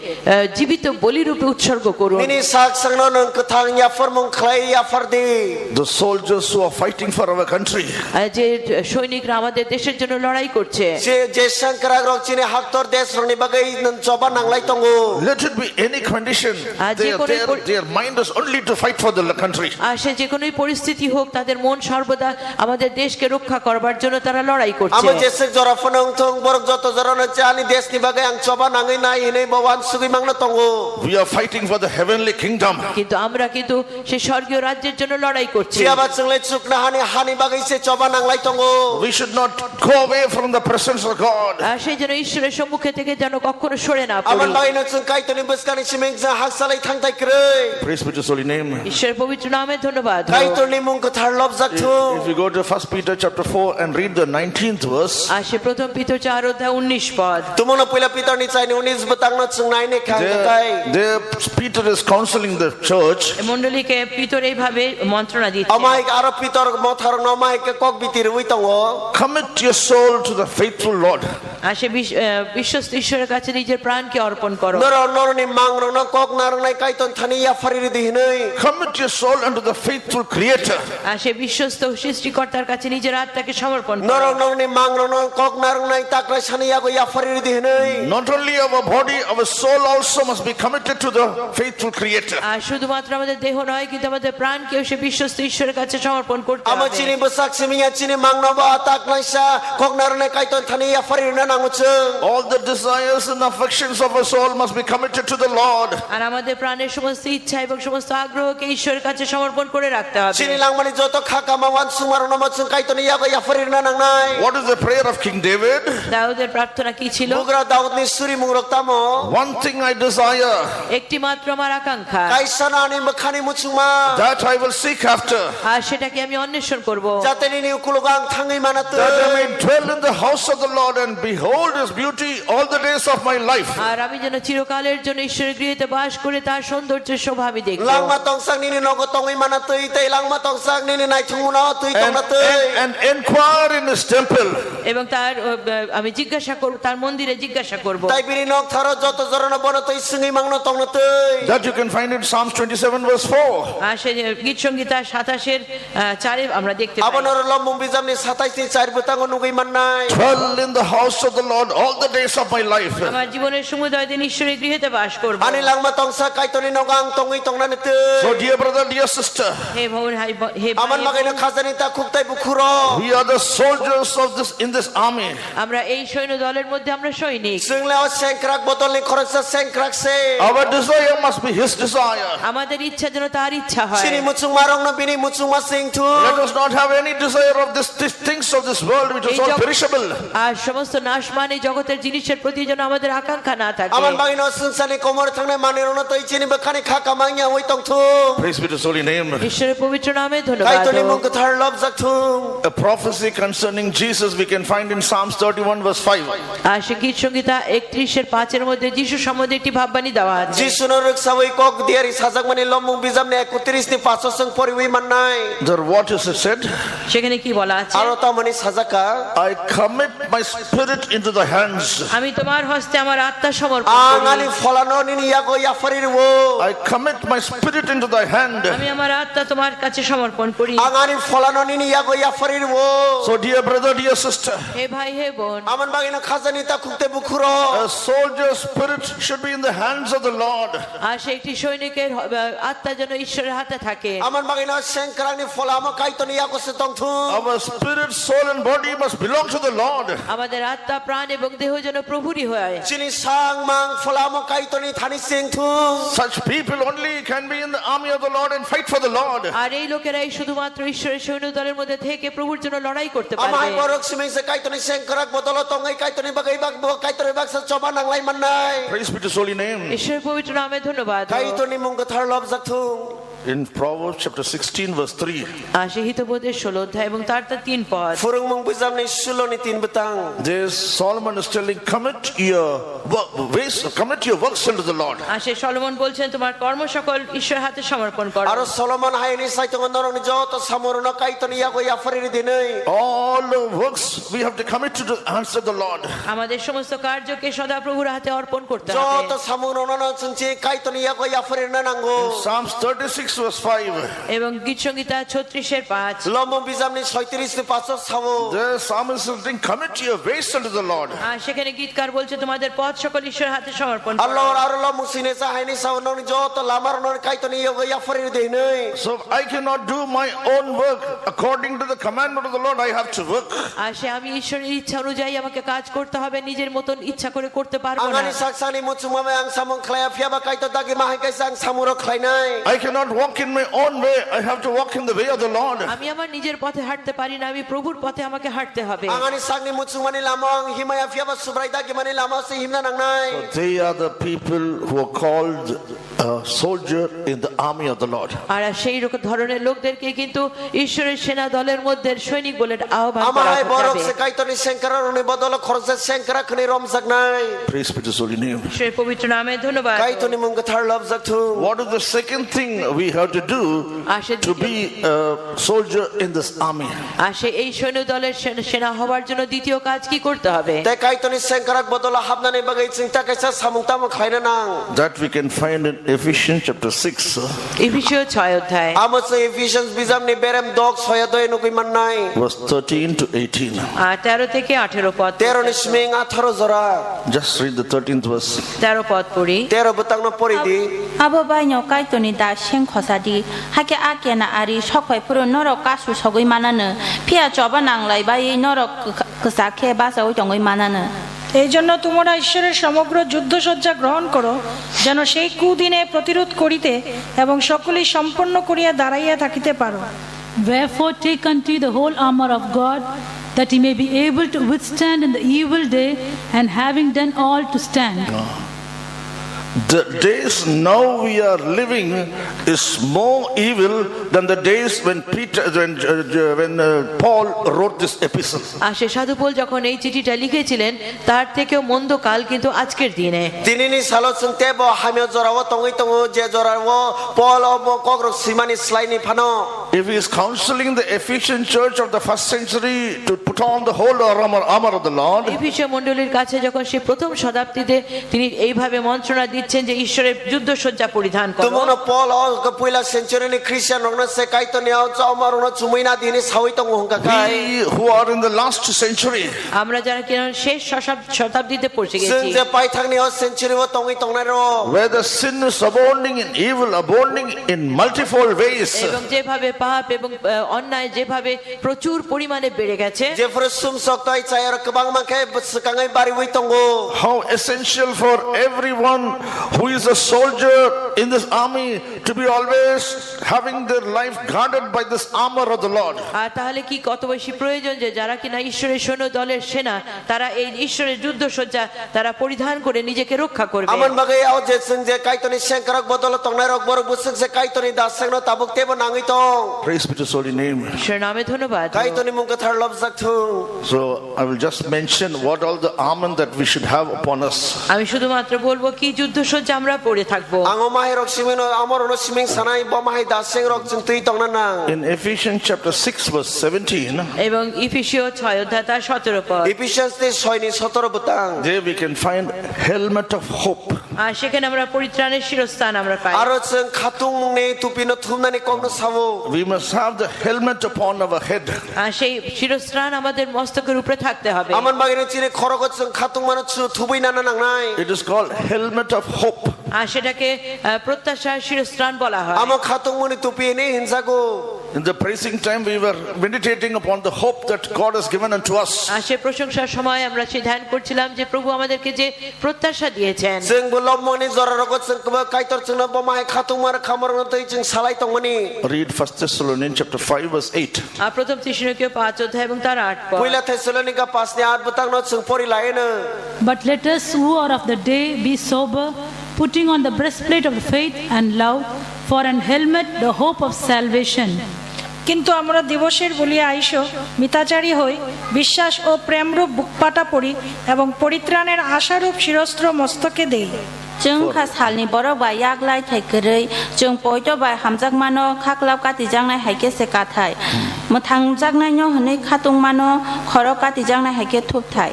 জীবিত বলিরূপে উৎসর্গ করুন। Bini sak sangno nang kathang ya formung khlai ya fardi. The soldiers who are fighting for our country, যে সৈনিকরা আমাদের দেশের জন্য লড়াই করছে, Je sankara rok chini haktor des roni bagai nan choba nanglai tongo. let it be any condition, their mind is only to fight for the country. আর সে যে কোনোই পরিস্থিতি হোক, তাদের মন সর্বদা আমাদের দেশকে রক্ষা করবার জন্য তারা লড়াই করছে। Amo jese jora phonong thong borok joto jorona chani des ni bagai ang choba nangai nai hinei bawan sugui mangna tongo. We are fighting for the heavenly kingdom. কিন্তু আমরা কিন্তু সেই স্বর্গীয় রাজ্যের জন্য লড়াই করছি। Siaba chenglai chukna hani bagai se choba nanglai tongo. We should not go away from the presence of God. আর সেই জন্য ঈশ্বরের সম্মুখে থেকে যেন কখনো সরে না পড়ি। Aman bai no chung kai to ni buskani simeng sa haksalai thangtai krei. Praise be to His holy name. ঈশ্বরের পবিত্র নামে ধন্যবাদ। Kai to ni mung kathar lob jaktu. If you go to 1 Peter chapter 4 and read the 19th verse, আর সে প্রথম পিতর 4 অধ্যায় 19 পদ। Tumono pila pitar ni chai ni 19 betang no chung nai ne khang kai. there Peter is counseling the church. মণ্ডলীকে Peter এইভাবে মন্ত্রণা দিচ্ছে, Amai aro pitar mothar no mai ke kok bitir ui tongo. Commit your soul to the faithful Lord. আর সে বিশ্বস্ত ঈশ্বরের কাছে নিজের প্রাণকে অর্পণ করো। Nor ni mang no kok nar nai kai ton thani ya fariri di hinai. Commit your soul unto the faithful Creator. আর সে বিশ্বস্ত সৃষ্টিকর্তার কাছে নিজের আত্মাকে সমর্পণ করো। Nor ni mang no kok narung nai takrai sani yago ya farir di nei. Not only our body, our soul also must be committed to the faithful Creator. আর শুধুমাত্র আমাদের দেহ নয় কিন্তু আমাদের প্রাণকেও সে বিশ্বস্ত ঈশ্বরের কাছে সমর্পণ করতে Ama হবে chini besak siminya chini mangno ba takrai sa kok narung nai kaiton thani ya farir na nangucheng. All the desires and affections of our soul must be committed to the Lord. আর আমাদের প্রাণের সমস্ত ইচ্ছা এবং সমস্ত আগ্রহকে ঈশ্বরের কাছে সমর্পণ করে রাখতে হবে Chini langmani joto khaka mawan sumarono machung kaiton yago ya farir na nang nai. What is the prayer of King David? দাউদের প্রার্থনা কি ছিল Bugra Daud ni suri mungrok tamo. One thing I desire, একটি মাত্র আমার আকাঙ্ক্ষা Kaisana ni mekhani muchungma. that I will seek after, আর সেটাকে আমি অন্বেষণ করব Jate ni ukulugang thangai manatu. that I may dwell in the house of the Lord and behold His beauty all the days of my life. আর আমি যেন চিরকালের জন্য ঈশ্বরের গৃহেতে বাস করে তার সৌন্দর্যের শোভা আমি দেখব Langma tongsang nini nogo tongai manatu itay langma tongsang nini nai thunguna tuy tongnatu. And inquire in His temple. এবং তার আমি জিজ্ঞাসা করব তার মন্দিরে জিজ্ঞাসা করব Tai bini nok tharo joto jorona bono tuy sungi mangno tongnatu. That you can find in Psalms 27 verse 4. আর সে গীত সংগীতা 27 4 আমরা দেখতে পাই Abonor lombung bijamni 27 ni 4 butango nugui mannai. Dwell in the house of the Lord all the days of my life. আমার জীবনের সমুদয় দিন ঈশ্বরের গৃহেতে বাস করব Ani langma tongsa kaitoni nogang tongi tongnanitu. So dear brother, dear sister, হে ভগবান হে ভাই Aman magaino khazani ta khuktai bukhuro. we are the soldiers of this in this army. আমরা এই সৈন্য দলের মধ্যে আমরা সৈনিক Singlao sengkrak botolni khorsa sengkrak se. Our desire must be His desire. আমাদের ইচ্ছা যেন তার ইচ্ছা হয় Sini muchung marong na bini muchung masing tu. Let us not have any desire of these things of this world which is all perishable. আর সমস্ত নাশমানি জগতের জিনিসের প্রতি যেন আমাদের আকাঙ্ক্ষা না থাকে Aman bagino sunsani komor thangnai manirono toi chini bekhani khaka mangya oi tongthu. Praise be to His holy name. ঈশ্বরের পবিত্র নামে ধন্যবাদ Kaitoni mung kathar lob jakthung. A prophecy concerning Jesus we can find in Psalms 31 verse 5. আর সে গীত সংগীতা 31:5 এর মধ্যে যিশু সম্বন্ধে একটি ভাববাণী দেওয়া আছে Jisuna ruksawai kok diari sajak mani lombung bijamne 31 ni 5 sang poriwi mannai. There what is it said? সেখানে কি বলা আছে Aro ta mani sajaka. I commit my spirit into the hands. আমি তোমার হস্তে আমার আত্মা সমর্পণ Angani করি folano nini yago ya farirwo. I commit my spirit into thy hand. আমি আমার আত্মা তোমার কাছে সমর্পণ করি Angani folano nini yago ya farirwo. So dear brother, dear sister, হে ভাই হে বোন Aman bagino khazani ta khukte bukhuro. a soldier's spirit should be in the hands of the Lord. আর সে একটি সৈনিকের আত্মা যেন ঈশ্বরের হাতে থাকে Aman bagino sengkrani folamo kaitoni yago se tongthu. Our spirit, soul and body must belong to the Lord. আমাদের আত্মা প্রাণ এবং দেহ যেন প্রভুরই হয় Chini sang mang folamo kaitoni thani singthu. Such people only can be in the army of the Lord and fight for the Lord. আর এই লোকেরাই শুধুমাত্র ঈশ্বরের সৈন্য দলের মধ্যে থেকে প্রভুর জন্য লড়াই করতে Amai পারবে borok simeng se kaitoni sengkrak botolo tongai kaitoni bagai bag bo kaitoni bag sa coba nanglai mannai. Praise be to His holy name. ঈশ্বরের pavitra নামে ধন্যবাদ Kaitoni mung kathar lob jakthung. In Proverbs chapter 16 verse 3, আর সে হিতবোধের 16 অধ্যায় এবং তার 3 পদ Furung mung bijamni 16 ni 3 betang. this Solomon is telling, commit your ways, commit your works unto the Lord. আর সে Solomon বলছেন তোমার কর্ম সকল ঈশ্বরের হাতে সমর্পণ করো Aro Solomon haini saitongon dorong ni joto samurono kaitoni yago ya farir dinai. All the works we have to commit to the hands of the Lord. আমাদের সমস্ত কার্যকে সদা প্রভুর হাতে অর্পণ করতে হবে Joto samurono no sunchi kaitoni yago ya farir na nango. Psalms 36 verse 5, এবং গীত Sangeeta 36:5 Lombong bijamni 36 ni 5 sawo. the psalmist is saying, commit your ways unto the Lord. আর সেখানে গীতকার বলছে তোমাদের পথ সকল ঈশ্বরের হাতে সমর্পণ করো Allah arlo musine sa haini sawono ni joto lamarono kaitoni yago ya farir dinai. So I cannot do my own work according to the commandment of the Lord. I have to work. আর সে আমি ঈশ্বরের ইচ্ছা অনুযায়ী আমাকে কাজ করতে হবে নিজের মতন ইচ্ছা করে করতে পারবো না Angani saksani mutsumame ang samong klaya fiaba kaito dagi mahay kaisa ang samuro klainai. I cannot walk in my own way. I have to walk in the way of the Lord. আমি আমার নিজের পথে হাঁটতে পারি না আমি প্রভুর পথে আমাকে হাঁটতে হবে Angani sagni mutsumani lamong himaya fiaba subray dagi mani lamo si himna nangnai. They are the people who are called a soldier in the army of the Lord. আর সেই রকম ধরনের লোকদেরকে কিন্তু ঈশ্বরের সেনা দলের মধ্যে সৈনিক বলে আহ্বান করা Amay borok se হবে kaito ni sengkara ni bodolo khorse sengkara khni rom sagnai. Praise be to His holy name. ঈশ্বরের পবিত্র নামে ধন্যবাদ Kaito ni mung kathar lob jakthung. What is the second thing we have to do to be a soldier in this army? আর সে এই সৈন্য দলের সেনা হওয়ার জন্য দ্বিতীয় কাজ কি করতে হবে Te kaito ni sengkara bodolo habna ni bagay singta kaisa samung tamo khlaina nang. That we can find in Ephesians chapter 6, এফেসীয় 6 অধ্যায় amos sa Ephesians bizam ni berem dog soya doy nukoy manay verse 13 to 18. 13 থেকে 18 পদ 13 ni sming 18 jora Just read the 13th verse. 13 পদ পড়ি 13 butang no pori di abo bai nyo kai to ni da sing khosadi hake ake na ari sokhoi puro norok kasu sogoi manano phia choba nanglai bai norok ksakhe basa oi jongoi manano এই জন্য তোমরা ঈশ্বরের সমগ্র যুদ্ধসজ্জা গ্রহণ করো যেন সেই কুদিনে প্রতিরোধ করিতে এবং সকলেই সম্পন্ন করিয়া দাঁড়াইয়া থাকিতে পারো Wherefore take unto you the whole armor of God, that ye may be able to withstand in the evil day, and having done all to stand. The days now we are living is more evil than the days when Paul wrote this epistle. আর সে সাধু Paul যখন এই চিঠিটা লিখেছিলেন তার থেকেও মন্দ কাল কিন্তু আজকের দিনে tinini salo sung tebo hamyo jorawo tongi tongo je jorawo Paul obo kogrok simani slai ni phano If he is counseling the Ephesian church of the first century to put on the whole armor of the Lord, এফেসীয় মণ্ডলীর কাছে যখন সে প্রথম শতাব্দীতে তিনি এইভাবে মন্ত্রণা দিচ্ছেন যে ঈশ্বরের যুদ্ধসজ্জা পরিধান করো tumono Paul o ka puila century ni Christian rongna se kaito ni au chamar no chumuina dini sawi tong hongka kai we who are in the last century, আমরা যারা কিনা শেষ শতাব্দীতে পৌঁছে sung গেছি je pai thang ni o century wo tongi tongnai ro where the sin is abounding in evil, abounding in multifold ways, এবং যেভাবে পাপ এবং অন্যায় যেভাবে প্রচুর পরিমাণে বেড়ে গেছে je fre sum sok tai chayar kabang ma kai sekangai bari wi tongo how essential for everyone who is a soldier in this army to be always having their life guarded by this armor of the Lord. আর তাহলে কি কত বেশি প্রয়োজন যে যারা কিনা ঈশ্বরের সৈন্য দলের সেনা তারা এই ঈশ্বরের যুদ্ধসজ্জা তারা পরিধান করে নিজেকে রক্ষা করবে aman bagai au je sung je kaito ni sengkarak bodol tongnai rok borok busuk se kaito ni daseng no tabuk tebo nangi tong Praise be to his holy name. ঈশ্বরের naame ধন্যবাদ kaito ni mung ka thar lob sak thu So I will just mention what all the armor that we should have upon us. আমি শুধুমাত্র বলবো কি যুদ্ধসজ্জা আমরা পরে থাকবো ango mahi rok simino amor no siming sanai bo mahi daseng rok chung tui tongna na In Ephesians chapter 6 verse 17, এবং এফেসীয় 6 অধ্যায় তার 17 পদ Ephesians ni 6 ni 17 butang there we can find helmet of hope. আর সেখানে আমরা পরিত্রাণের শিরস্থান আমরা পাই aro chung khatung ne tupino thumna ni kong no sabo We must have the helmet upon our head. আর সেই শিরস্থান আমাদের মস্তকের উপরে থাকতে হবে aman bagi ni chine khorok chung khatung mano chu thubui na nangnai It is called helmet of hope. আর সেটাকে প্রত্যাশার শিরস্থান বলা হয় amo khatung muni tupi ni hinsago In the praising time we were meditating upon the hope that God has given unto us. আর সে প্রশংসার সময় আমরা সে ধ্যান করছিলাম যে প্রভু আমাদেরকে যে প্রত্যাশা দিয়েছেন chung bulom moni zora rok chung ka kaitor chung bo mahi khatung mar khamar no tei chung salai tongmani Read 1 Thessalonians chapter 5 verse 8. আর প্রথম থিসলনিকীয় 5 অধ্যায় এবং তার 8 পদ puila Thessalonica 5 ni 8 butang no chung pori laina But let us who are of the day be sober, putting on the breastplate of faith and love, for an helmet the hope of salvation. কিন্তু আমরা দিবসের বলিয়া আইসো মিতাচারী হই বিশ্বাস ও প্রেমরূপ বুকপাটা পরি এবং পরিত্রাণের আশারূপ শিরস্ত্র মস্তকে দেই जों खा सालनि बरक बा याग्लाय थाइगोरै जों पयतो बा हामजाक मानो खाख्लाब काति जांनाय हाइके से काथाय मोथां जागनाय न हनै खातुं मानो खर काति जांनाय हाइके थुबथाय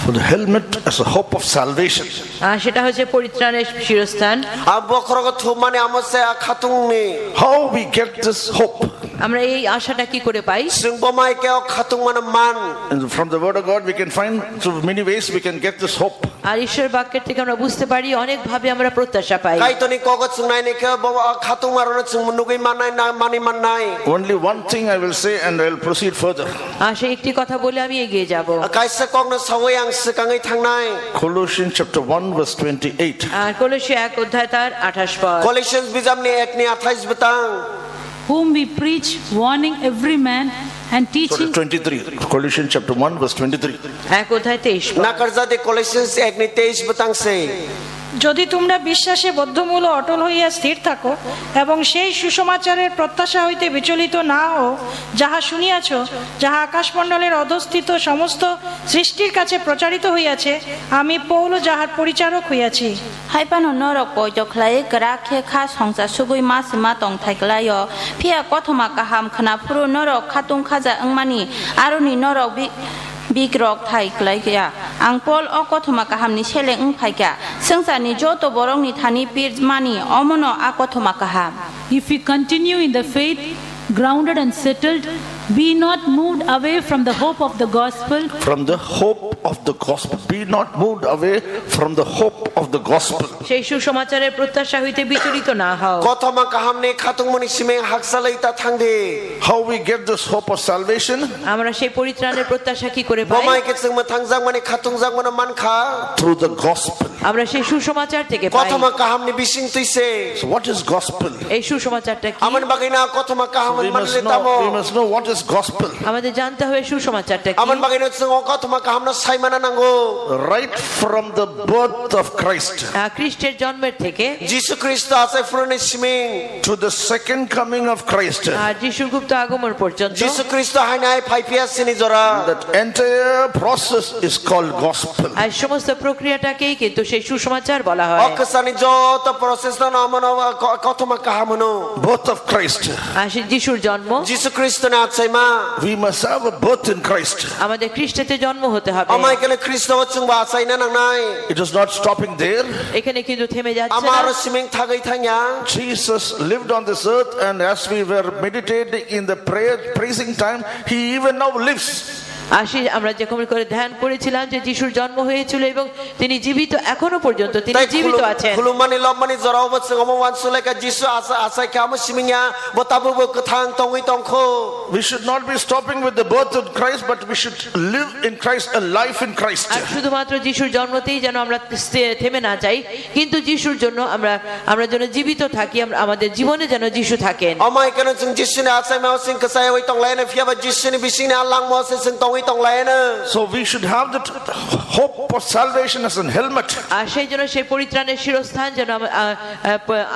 For the helmet as a hope of salvation. আর সেটা হচ্ছে পরিত্রাণের শিরস্থান abo khorok thu mane amose khatung ni How we get this hope? আমরা এই আশাটা কি করে পাই chung bo mai ke khatung mane man And from the word of God we can find through many ways we can get this hope. আর ঈশ্বরের বাক্যের থেকে আমরা বুঝতে পারি অনেক ভাবে আমরা প্রত্যাশা পাই kaito ni kogo chung nai ni ke bo khatung marono chung munugui manai na mani manai Only one thing I will say and I will proceed further. আর সেই একটি কথা বলে আমি এগিয়ে যাব kaisa kong no sawai ang sekangai thangnai Colossians chapter 1 verse 28. আর কলোসীয় 1 অধ্যায় তার 28 পদ Colossians bijam ni 1 ni 28 butang Whom we preach, warning every man and Sorry, teaching 23. Colossians chapter 1 verse 23. 1 অধ্যায় 23 পদ nakarja de Colossians 1 ni 23 butang se যদি তোমরা বিশ্বাসে বদ্ধমূল ও অটল হইয়া স্থির থাকো এবং সেই সুসমাচারের প্রত্যাশা হইতে বিচলিত না হও যাহা শুনিয়াছ যাহা আকাশমণ্ডলের অধস্থিত সমস্ত সৃষ্টির কাছে প্রচারিত হইয়াছে আমি পৌল যাহার পরিচারক হইয়াছি हाइपानो नरक पयतो खलाय गराखे खा संसा सुगुइ मासिमा दं थाइगलायो फिया कथमा काहाम खना फुरु नरक खातुं खाजा अंमानि आरुनि नरक bikrok thai klai kya angpol o kothoma kaham ni seleng ung phai kya sengsa ni joto borong ni thani pir mani omono a kothoma kaham If we continue in the faith, grounded and settled, be not moved away from the hope of the gospel, From the hope of the gospel. Be not moved away from the hope of the gospel. সেই সুসমাচারের প্রত্যাশা হইতে বিচলিত না হও Kothoma kahamne khatung muni simeng haksalai ta thangde. How we get this hope of salvation? আমরা সেই পরিত্রাণের প্রত্যাশা কি করে পাই Bomai ke sing ma thangjang mani khatung jang mana man kha. Through the gospel. আমরা সেই সুসমাচার থেকে পাই Kothoma kahamne bising tuise. So what is gospel? এই সুসমাচারটা কি Aman bagina kothoma kahaman We man must le know, we tamo. must know what is gospel. আমাদের জানতে হবে সুসমাচারটা কি Aman bagina sing kothoma kahamna saimana nango. Right from the birth of Christ খ্রিস্টের জন্মের থেকে Jisu Kristo asai furune simeng. to the second coming of Christ, আর যিশুর গুপ্ত আগমন পর্যন্ত Jisu Kristo hainai phaipia sini jora. that entire process is called gospel. আর সমস্ত প্রক্রিয়াটাকেই কিন্তু সেই সুসমাচার বলা হয় Okasani joto process na namano kothoma kahamano. Birth of Christ. আর সেই যিশুর জন্ম Jisu Kristo na atsai ma. We must have a birth in Christ. আমাদের খ্রিস্টেতে জন্ম হতে হবে Amai kene Kristo chung ba atsai na nang nai. It is not stopping there. এখানে কিন্তু থেমে যাচ্ছে না Amaro simeng thagai thanya. Jesus lived on this earth, and as we were meditating in the prayer praising time, he even now lives. আমরা যেরকম করে ধ্যান করেছিলাম যে যিশুর জন্ম হয়েছিল এবং তিনি জীবিত এখনো পর্যন্ত তিনি Tai জীবিত আছেন khulumani lomani jorao ba chung omo sule ka Jisu asai ka mo simingya botabu bo kathang tongui tongkho. We should not be stopping with the birth of Christ, but we should live in Christ, a life in Christ. আর শুধুমাত্র যিশুর জন্মতেই যেন আমরা থেমে না যাই কিন্তু যিশুর জন্য আমরা যেন জীবিত থাকি আমাদের জীবনে যেন যিশু থাকেন Amai kene chung Jisu ne asai ma sing ka sai oi tong lai na phia ba Jisu ne bising ne alang mo se sing tongui tong lai na. So we should have that hope of salvation as a helmet. আর সেই জন্য সেই পরিত্রাণের শিরস্থান যেন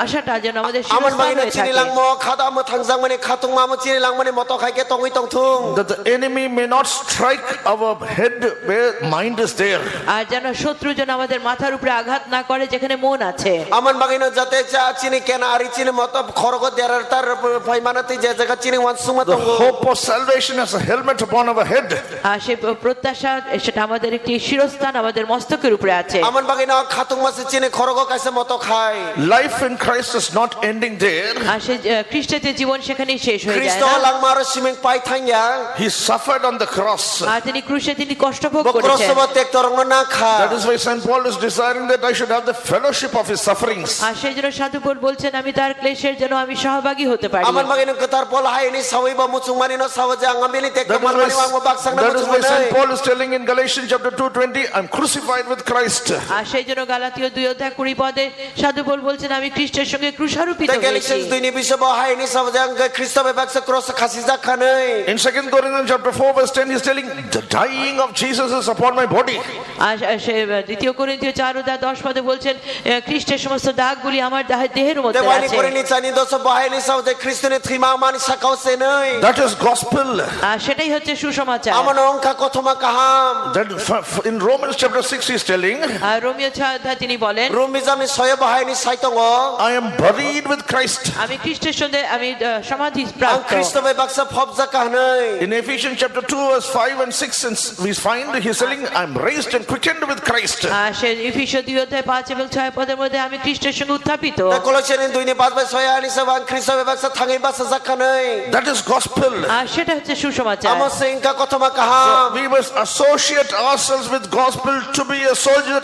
আশাটা যেন আমাদের Aman শিরস্থান bagina হয়ে chini থাকে lang mo khada mo thangjang mani khatung ma mo chini lang mani moto khai ke tongui tong thung. That the enemy may not strike our head where mind is there. আর যেন শত্রু যেন আমাদের মাথার উপরে আঘাত না করে যেখানে মন আছে Aman bagina jate cha chini kena ari chini moto khorogo derar tar phaimana ti je jaga chini wan suma The tongo. hope of salvation as a helmet upon our head. আর সেই প্রত্যাশা সেটা আমাদের একটি শিরস্থান আমাদের মস্তকের উপরে আছে Aman bagina khatung ma se chini khorogo kaise moto khai. Life in Christ is not ending there. আর সেই খ্রিস্টেতে জীবন সেখানেই শেষ হয়ে যায় Kristo না lang maro simeng pai thanya. He suffered on the cross. আর তিনি ক্রুশে তিনি কষ্ট ভোগ Bo করেছেন krosto bo tek torong na kha. That is why St. Paul is desiring that I should have the fellowship of his sufferings. আর সেই জন্য সাধু Paul বলছেন আমি তার ক্লেশের যেন আমি সহভাগী হতে পারি Aman bagina ketar pol hai ni sawi ba muchung mani no sawaja ngamini tek That mar mani wang mo baksang na is muchung why St. mani. Paul is telling in Galatians chapter 2:20, I'm crucified with Christ. আর সেই জন্য গালাতীয় 2:20 সাধু Paul বলছেন আমি খ্রিস্টের সঙ্গে ক্রুশারোপিত Te হয়েছি Galatians 2 ni bisa bo hai ni sawaja Kristo be baksa cross khasi ja khanai. In 2 Corinthians chapter 4 verse 10, he's telling, the dying of Jesus is upon my body. আর সে দ্বিতীয় করিন্থীয় 4:10 বলছেন খ্রিস্টের সমস্ত দাগগুলি আমার দেহের Te মধ্যে wani আছে kore ni chani dosa bo hai ni sawaja Kristo ne thima mani sakau se nai. That is gospel. আর সেটাই হচ্ছে সুসমাচার Aman ongka kothoma kaham. That in Romans chapter 6 he's telling, R Romeo 6 তিনি বলেন Rumi jami soya bo hai ni saitongo. I am buried with Christ. আমি খ্রিস্টের সঙ্গে আমি সমাধি Ang প্রাপ্ত Kristo be baksa phop ja kahnai. In Ephesians chapter 2 verse 5 and 6, we find he's telling, I'm raised and quickened with Christ. আর সে এফেসীয় 2:5 এবং 6 পদের মধ্যে আমি খ্রিস্টের সঙ্গে উত্থাপিত Te Colossians 2 ni 5 ba soya ni sa bang Kristo be baksa thangai basa ja khanai. That is gospel. আর সেটা হচ্ছে সুসমাচার Amo singka kothoma kaham. We must associate ourselves with gospel to be a soldier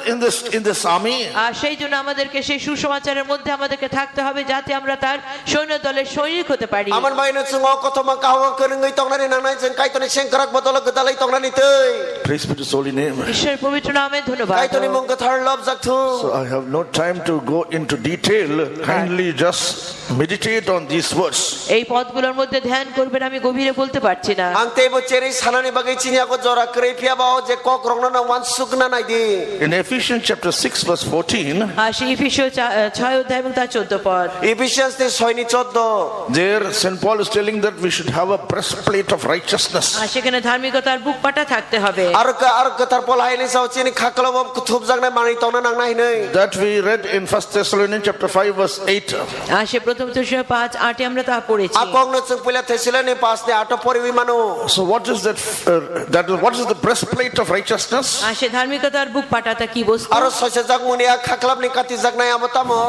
in this army. আর সেই জন্য আমাদেরকে সেই সুসমাচারের মধ্যে আমাদেরকে থাকতে হবে যাতে আমরা তার সৈন্য দলের সৈনিক hতে পারি Aman bai no chungo kothoma kahwa könungai tongnani nangnai jeng kaitoni sengkarak botolok gedalai tongnani tei. Praise be to his holy name. ঈশ্বরের পবিত্র নামে ধন্যবাদ Kaitoni mung kathar lob jaktu. So I have no time to go into detail. Kindly just meditate on these words. এই পদগুলোর মধ্যে ধ্যান করবেন আমি গভীরে বলতে পারছি না Ang tebo cheri sanani bagai chinya ko jora krei phia bao je kok rongna na wan sukna nai di. In Ephesians chapter 6 verse 14, আর সেই এফেসীয় 6 এবং তার 14 পদ Ephesians ni 6 ni 14. there St. Paul is telling that we should have a breastplate of righteousness. আর সেখানে ধার্মিকতার বুক পাটা থাকতে হবে Ar katar pol hai ni sao chini khaklo bob thup jangnai mani tongna nangnai nei. That we read in 1 Thessalonians chapter 5 verse 8. আর সে প্রথম 5:8 আমরা তা পড়ি পড়েছি akong na chung pila thesila ni pas ni ato poriwi manu So what is what is the breastplate of righteousness? আর সে ধার্মিকতার বুক পাটাটা কি বস্তু aro sosajak munia khaklap ni katijak na amatamo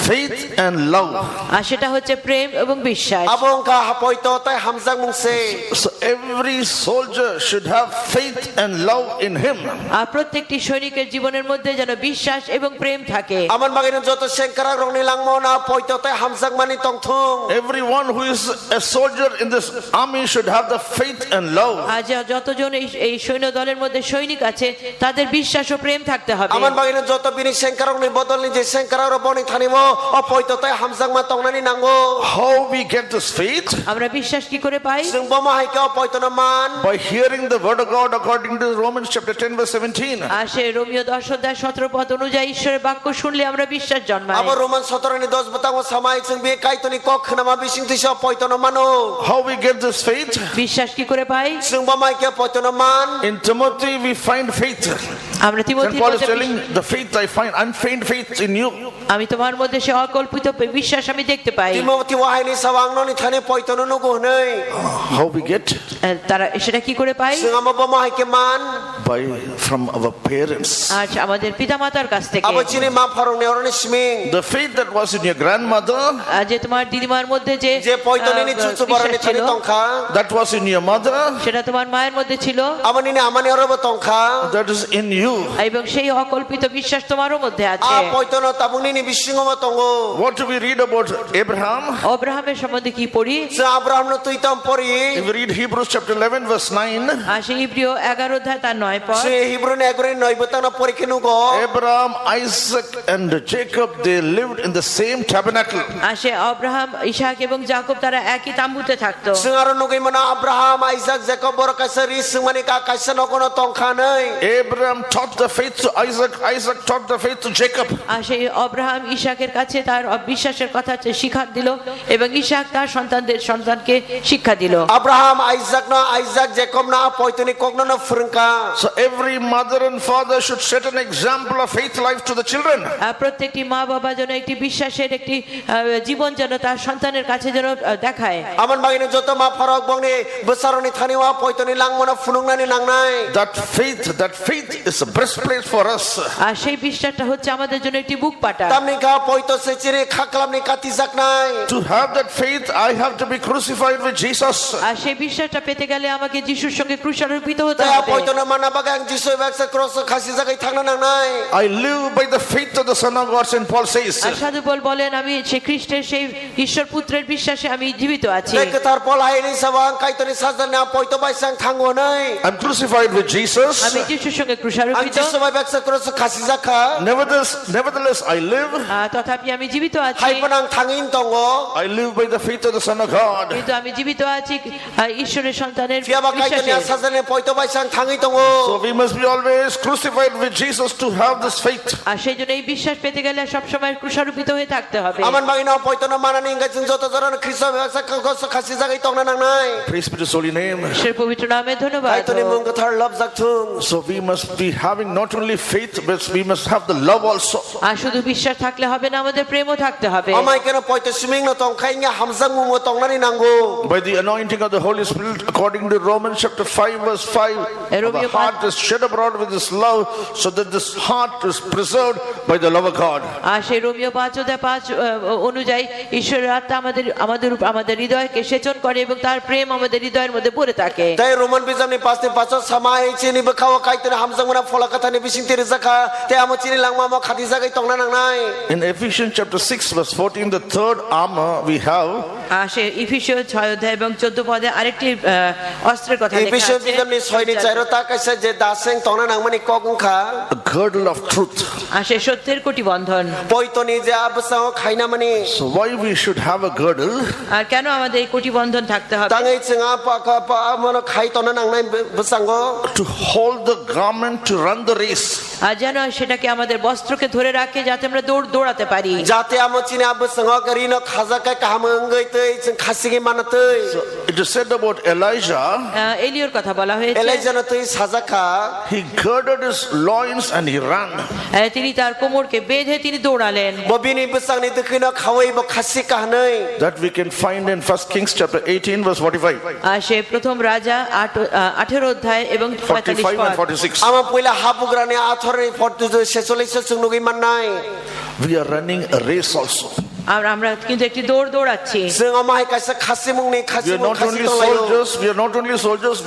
Faith and love. আর সেটা হচ্ছে প্রেম এবং বিশ্বাস abong ka hapoito tai hamjak mungse So every soldier should have faith and love in him. আর প্রত্যেকটি সৈনিকের জীবনের মধ্যে যেন বিশ্বাস এবং প্রেম থাকে aman bagin joto sengkara rong ni langmo na poito tai hamjak mani tongthung Everyone who is a soldier in this army should have the faith and love. আজ যতজন এই সৈন্য দলের মধ্যে সৈনিক আছে তাদের বিশ্বাস ও প্রেম থাকতে হবে aman bagin joto bini sengkara rong ni bodol ni je sengkara ro boni thanimo o poito tai hamjak ma tongnani nango How we get this faith? আমরা বিশ্বাস কি করে পাই sing boma hai ka poito na man By hearing the word of God according to Romans chapter 10 verse 17. R say Romeo 10:17 পদ অনুযায়ী ঈশ্বরের বাক্য শুনলে আমরা বিশ্বাস জন্মায় abo roman 17 ni 10 butang o samai sing bi kai to ni kok khna ma bising ti so poito na mano How we get this faith? বিশ্বাস কি করে পাই sing boma hai ka poito na man In Timothy we find faith. আমরা And তিমোথীর Paul is মধ্যে telling the faith I find, unfeigned faith in you. আমি তোমার মধ্যে সে অকল্পিত বিশ্বাস আমি দেখতে পাই timothy wa hai ni sawang no ni thane poito no go nei How we get? তারা সেটা কি করে পাই sing amo boma hai ke man By from our parents. আজ আমাদের পিতামাতার কাছ থেকে abo chini ma farong ne oroni sming The faith that was in your grandmother, যে তোমার দিদিমার মধ্যে যে je poito ni chuchu barani বিশ্বাস ছিল, thane tongkha that was in your mother, সেটা তোমার মায়ের মধ্যে ছিল amani ni amani orobo tongkha that is in you. এবং সেই অকল্পিত বিশ্বাস তোমারও মধ্যে আছে a poito no tabuni ni bisingo ma tongo What do we read about Abraham? অব্রাহামের সম্বন্ধে কি পড়ি sa abraham no tuitam pori If we read Hebrews chapter 11 verse 9, আর সেই ইব্রিয় 11 অধ্যায় তার 9 পদ se hebrew ne agore noi butang na pori kinu go Abraham, Isaac and Jacob, they lived in the same tabernacle. আর সে Abraham Isaac এবং Jacob তারা একই তাম্বুতে থাকতো sing aro no mana abraham isaac jacob bor kaisa ri sing mani ka kaisa no kono tongkha nei Abraham taught the faith to Isaac, Isaac taught the faith to Jacob. আর সেই Abraham ইসাকের কাছে তার বিশ্বাসের কথা শিক্ষা দিল এবং ইসাক তার সন্তানকে শিক্ষা দিল abraham isaac jacob na poito ni kokno no frunka So every mother and father should set an example of faith life to the children. আর প্রত্যেকটি মা বাবা যেন একটি বিশ্বাসের একটি জীবন যেন তার সন্তানের কাছে যেন দেখায় aman bagini joto ma farok bongni besaroni thani wa poito ni langmo na funungna ni nangnai That faith is a breastplate for us. আর সেই বিশ্বাসটা হচ্ছে আমাদের জন্য একটি বুক পাটা tamni ka poito se chiri khaklam ni kati jaknai To have that faith, I have to be crucified with Jesus. আর সেই বিশ্বাসটা পেতে গেলে আমাকে যিশুর সঙ্গে ক্রুশারোপিত হতে ta হবে poito na mana bagang jisu baksa cross khasi jagai thangna nangnai I live by the faith of the Son of God, St. Paul says. আর সাধু পৌল বলেন আমি সেই খ্রিস্টের সেই ঈশ্বর পুত্রের বিশ্বাসে আমি জীবিত আছি dek tar pol hai ni sawang kai to ni sajal na poito bai sang thango nai I'm crucified with Jesus. আমি যিশুর সঙ্গে ang ক্রুশারোপিত jisu bai baksa cross khasi jakha Nevertheless, I live. তথাপি আমি জীবিত আছি hai panang thangin tongo I live by the faith of the Son of God. কিন্তু আমি জীবিত আছি ঈশ্বরের সন্তানের fia ba kai to ni বিশ্বাসে sajal ni poito bai sang thangi tongo So we must be always crucified with Jesus to have this faith. আর সেই জন্য এই বিশ্বাস পেতে গেলে সবসময় ক্রুশারোপিত হয়ে থাকতে হবে aman bagino poito na mana ni ngai jing joto joran kristo baksa cross khasi jagai tongna nangnai Praise be to His holy name. ঈশ্বরের পবিত্র naame ধন্যবাদ kai to ni mung ka thar love jakthung So we must be having not only faith, but we must have the love also. আর শুধু বিশ্বাস থাকলে হবে না আমাদের প্রেমও থাকতে হবে amai kena poito siming na tong khai nga hamjang mu mo tongna ni nango By the anointing of the Holy Spirit, according to Romans chapter 5 verse 5, our heart is shed abroad with this love, so that this heart is preserved by the love of God. আর সেই Romeo 5:5 অনুযায়ী ঈশ্বরের আত্মা আমাদের হৃদয়কে সেচন করে এবং তার প্রেম আমাদের হৃদয়ের মধ্যে ভরে থাকে dai roman bijam ni pas ni paso samai chini bakhawa kai to hamjang muna phola katha ni bising tiri jakha te amo chini langma ma khati jagai tongna nangnai In Ephesians chapter 6 verse 14, the third armor we have, আর সে ইফিসীয় 6 অধ্যায় এবং 14 পদে আরেকটি অস্ত্রের কথা লেখা episode আছে bijam ni soi ni chairo ta kaisa je daseng tongna nangmani kokungkha a girdle of truth. আর সে সত্যের কোটি বন্ধন poito ni je absang khaina mani So why we should have a girdle? আর কেন আমাদের এই কোটি বন্ধন থাকতে হবে tangai chinga pa amano khai tongna nangnai busango To hold the garment to run the race. আর যেন সেটাকে আমাদের বস্ত্রকে ধরে রাখে যাতে আমরা দৌড়াতে পারি যাতে আমো চিনি আবো সঙ্গ করিনো খাজাকাই কাহাম অঙ্গই তৈ जों খাসিগে মানা তৈ It is said about Elijah, এলিয়র কথা বলা হয়েছে এলাইজানো তৈ সাজাকা he girded his loins and he ran. তিনি তার কোমরকে বেঁধে তিনি দৌড়ালেন ববিনি বসাংনি দখিনো খাওয়াই ব খাসি কাহনৈ That we can find in 1 Kings chapter 18 verse 45. আর সে প্রথম রাজা 18 অধ্যায় এবং 45 45 and পদ 46. আমা পয়লা হাবুগ্রানি আথরে 46 जों नुगै माननाय We are running a race also. আর আমরা কিন্তু একটি দৌড়াচ্ছি जों আমায় কাছে খাসি মুংনি We Khasi are মুং not Khasi only তলাयो soldiers, we are not only soldiers,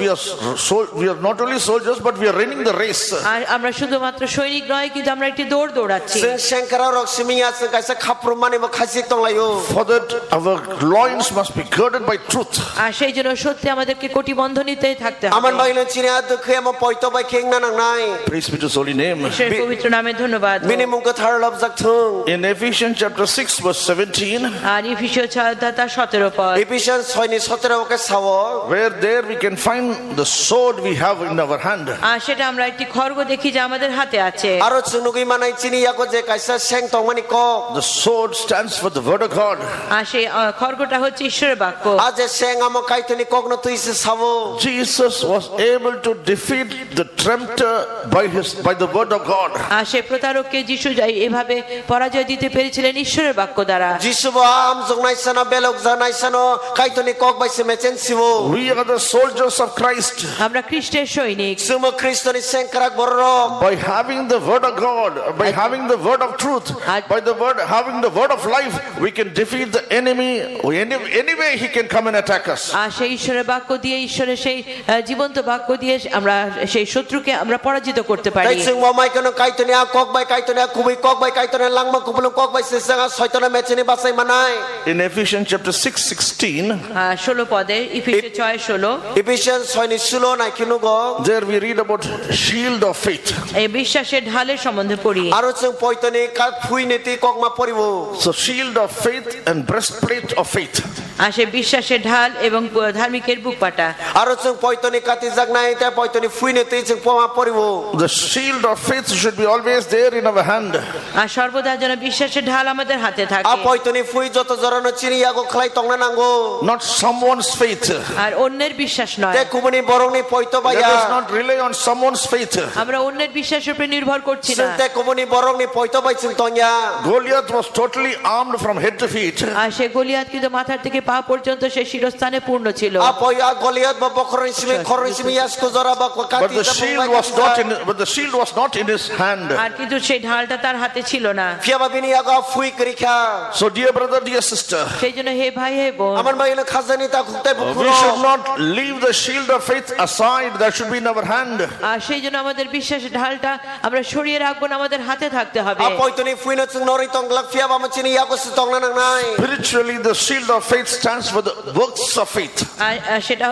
we are not only soldiers, but we are running the race. আর আমরা শুধুমাত্র সৈনিক নয় কিন্তু আমরা একটি দৌড়াচ্ছি जों सेंकरा रक्समिया जों कासे खाफ्रुमानि ब खासि तलायो For that, our loins must be girded by truth. আর সেই জন্য সত্যি আমাদেরকে কোটি বন্ধনীতে থাকতে আমান হবে বাইলো চিনা দখে আমা পয়তো by খেংনা নাংনাই Praise be to his holy name. ঈশ্বরের পবিত্র নামে ধন্যবাদ বিনি মুংকে থার লবজাক Thuong In Ephesians chapter 6 verse 17, আর ইফিসীয় 6:17 পদ এফিসিয়ান 6:17 কে Sao where there we can find the sword we have in our hand. আর সেটা আমরা একটি খড়গ দেখি যে আমাদের হাতে আছে আরো চুনুগি মানাই চিনি ইয়াকো যে কাইসা সেং তংমানি ক The sword stands for the word of God. আর সেই খড়গটা হচ্ছে ঈশ্বরের বাক্য আজ সেং আমা কাইতনি কগনো তুইসে Sao Jesus was able to defeat the tempter by the word of God. আর সেই প্রতারককে যিশু এভাবে পরাজয় দিতে পেরেছিলেন ঈশ্বরের বাক্য দ্বারা যিশু am zongnai sana belok zanai sano kaitoni kok bai semechen siwo We are the soldiers of Christ. আমরা খ্রিস্টের সৈনিক sumo kristoni senkrak borok By having the word of God, by having the word of truth, by the word having the word of life, we can defeat the enemy. Any way he can come and attack us. আর সেই ঈশ্বরের বাক্য দিয়ে ঈশ্বরের সেই জীবন্ত বাক্য দিয়ে আমরা সেই শত্রুকে আমরা পরাজিত করতে পারি dai sung mamai kono kaitoni a kok bai kaitoni a kubai kok bai kaitoni langma kupulung kok bai sesanga soitona mecheni basai manai In Ephesians chapter 6:16, 16 পদে ইফিসীয় 6:16 Ephesians 6:16 nai kinugo there we read about shield of faith. এই বিশ্বাসের ঢালের সম্বন্ধে পড়ি aro sung poitoni ka phuineti kokma poribo So shield of faith and breastplate of faith. আর সেই বিশ্বাসের ঢাল এবং ধার্মিকের বুকপাটা aro sung poitoni kati jagnai ta poitoni phuineti sung poma poribo The shield of faith should be always there in our hand. আর সর্বদা যেন বিশ্বাসের ঢাল আমাদের হাতে a থাকে poitoni phui joto jorano chini yago khlai tongna nango Not someone's faith. আর অন্যের বিশ্বাস নয় te kubuni borongni poito Let us baya not rely on someone's faith. আমরা অন্যের বিশ্বাসের উপর নির্ভর করছি না sung te kubuni borongni poito bai sung tonya Goliath was totally armed from head to feet. আর সে গলিয়াত কিন্তু মাথার থেকে পা পর্যন্ত সে শিরস্থানে পূর্ণ ছিল a poya goliath ba bokron simi khoron simi yasko jora ba But kati the shield was not in his hand. আর কিন্তু সেই ঢালটা তার হাতে ছিল না fia ba bini yago phui krikha So dear brother, dear sister, সেই জন্য হে ভাই হে বোন aman bai na khazani ta khuktai we bukhuro should not leave the shield of faith aside. That should be in our hand. আর সেই জন্য আমাদের বিশ্বাসের ঢালটা আমরা সরিয়ে রাখবো না আমাদের হাতে থাকতে হবে a poitoni phui na sung nori tonglak fia ba ma chini yago su tongna nang nai Spiritually, the shield of faith stands for the works of faith. আর সেটা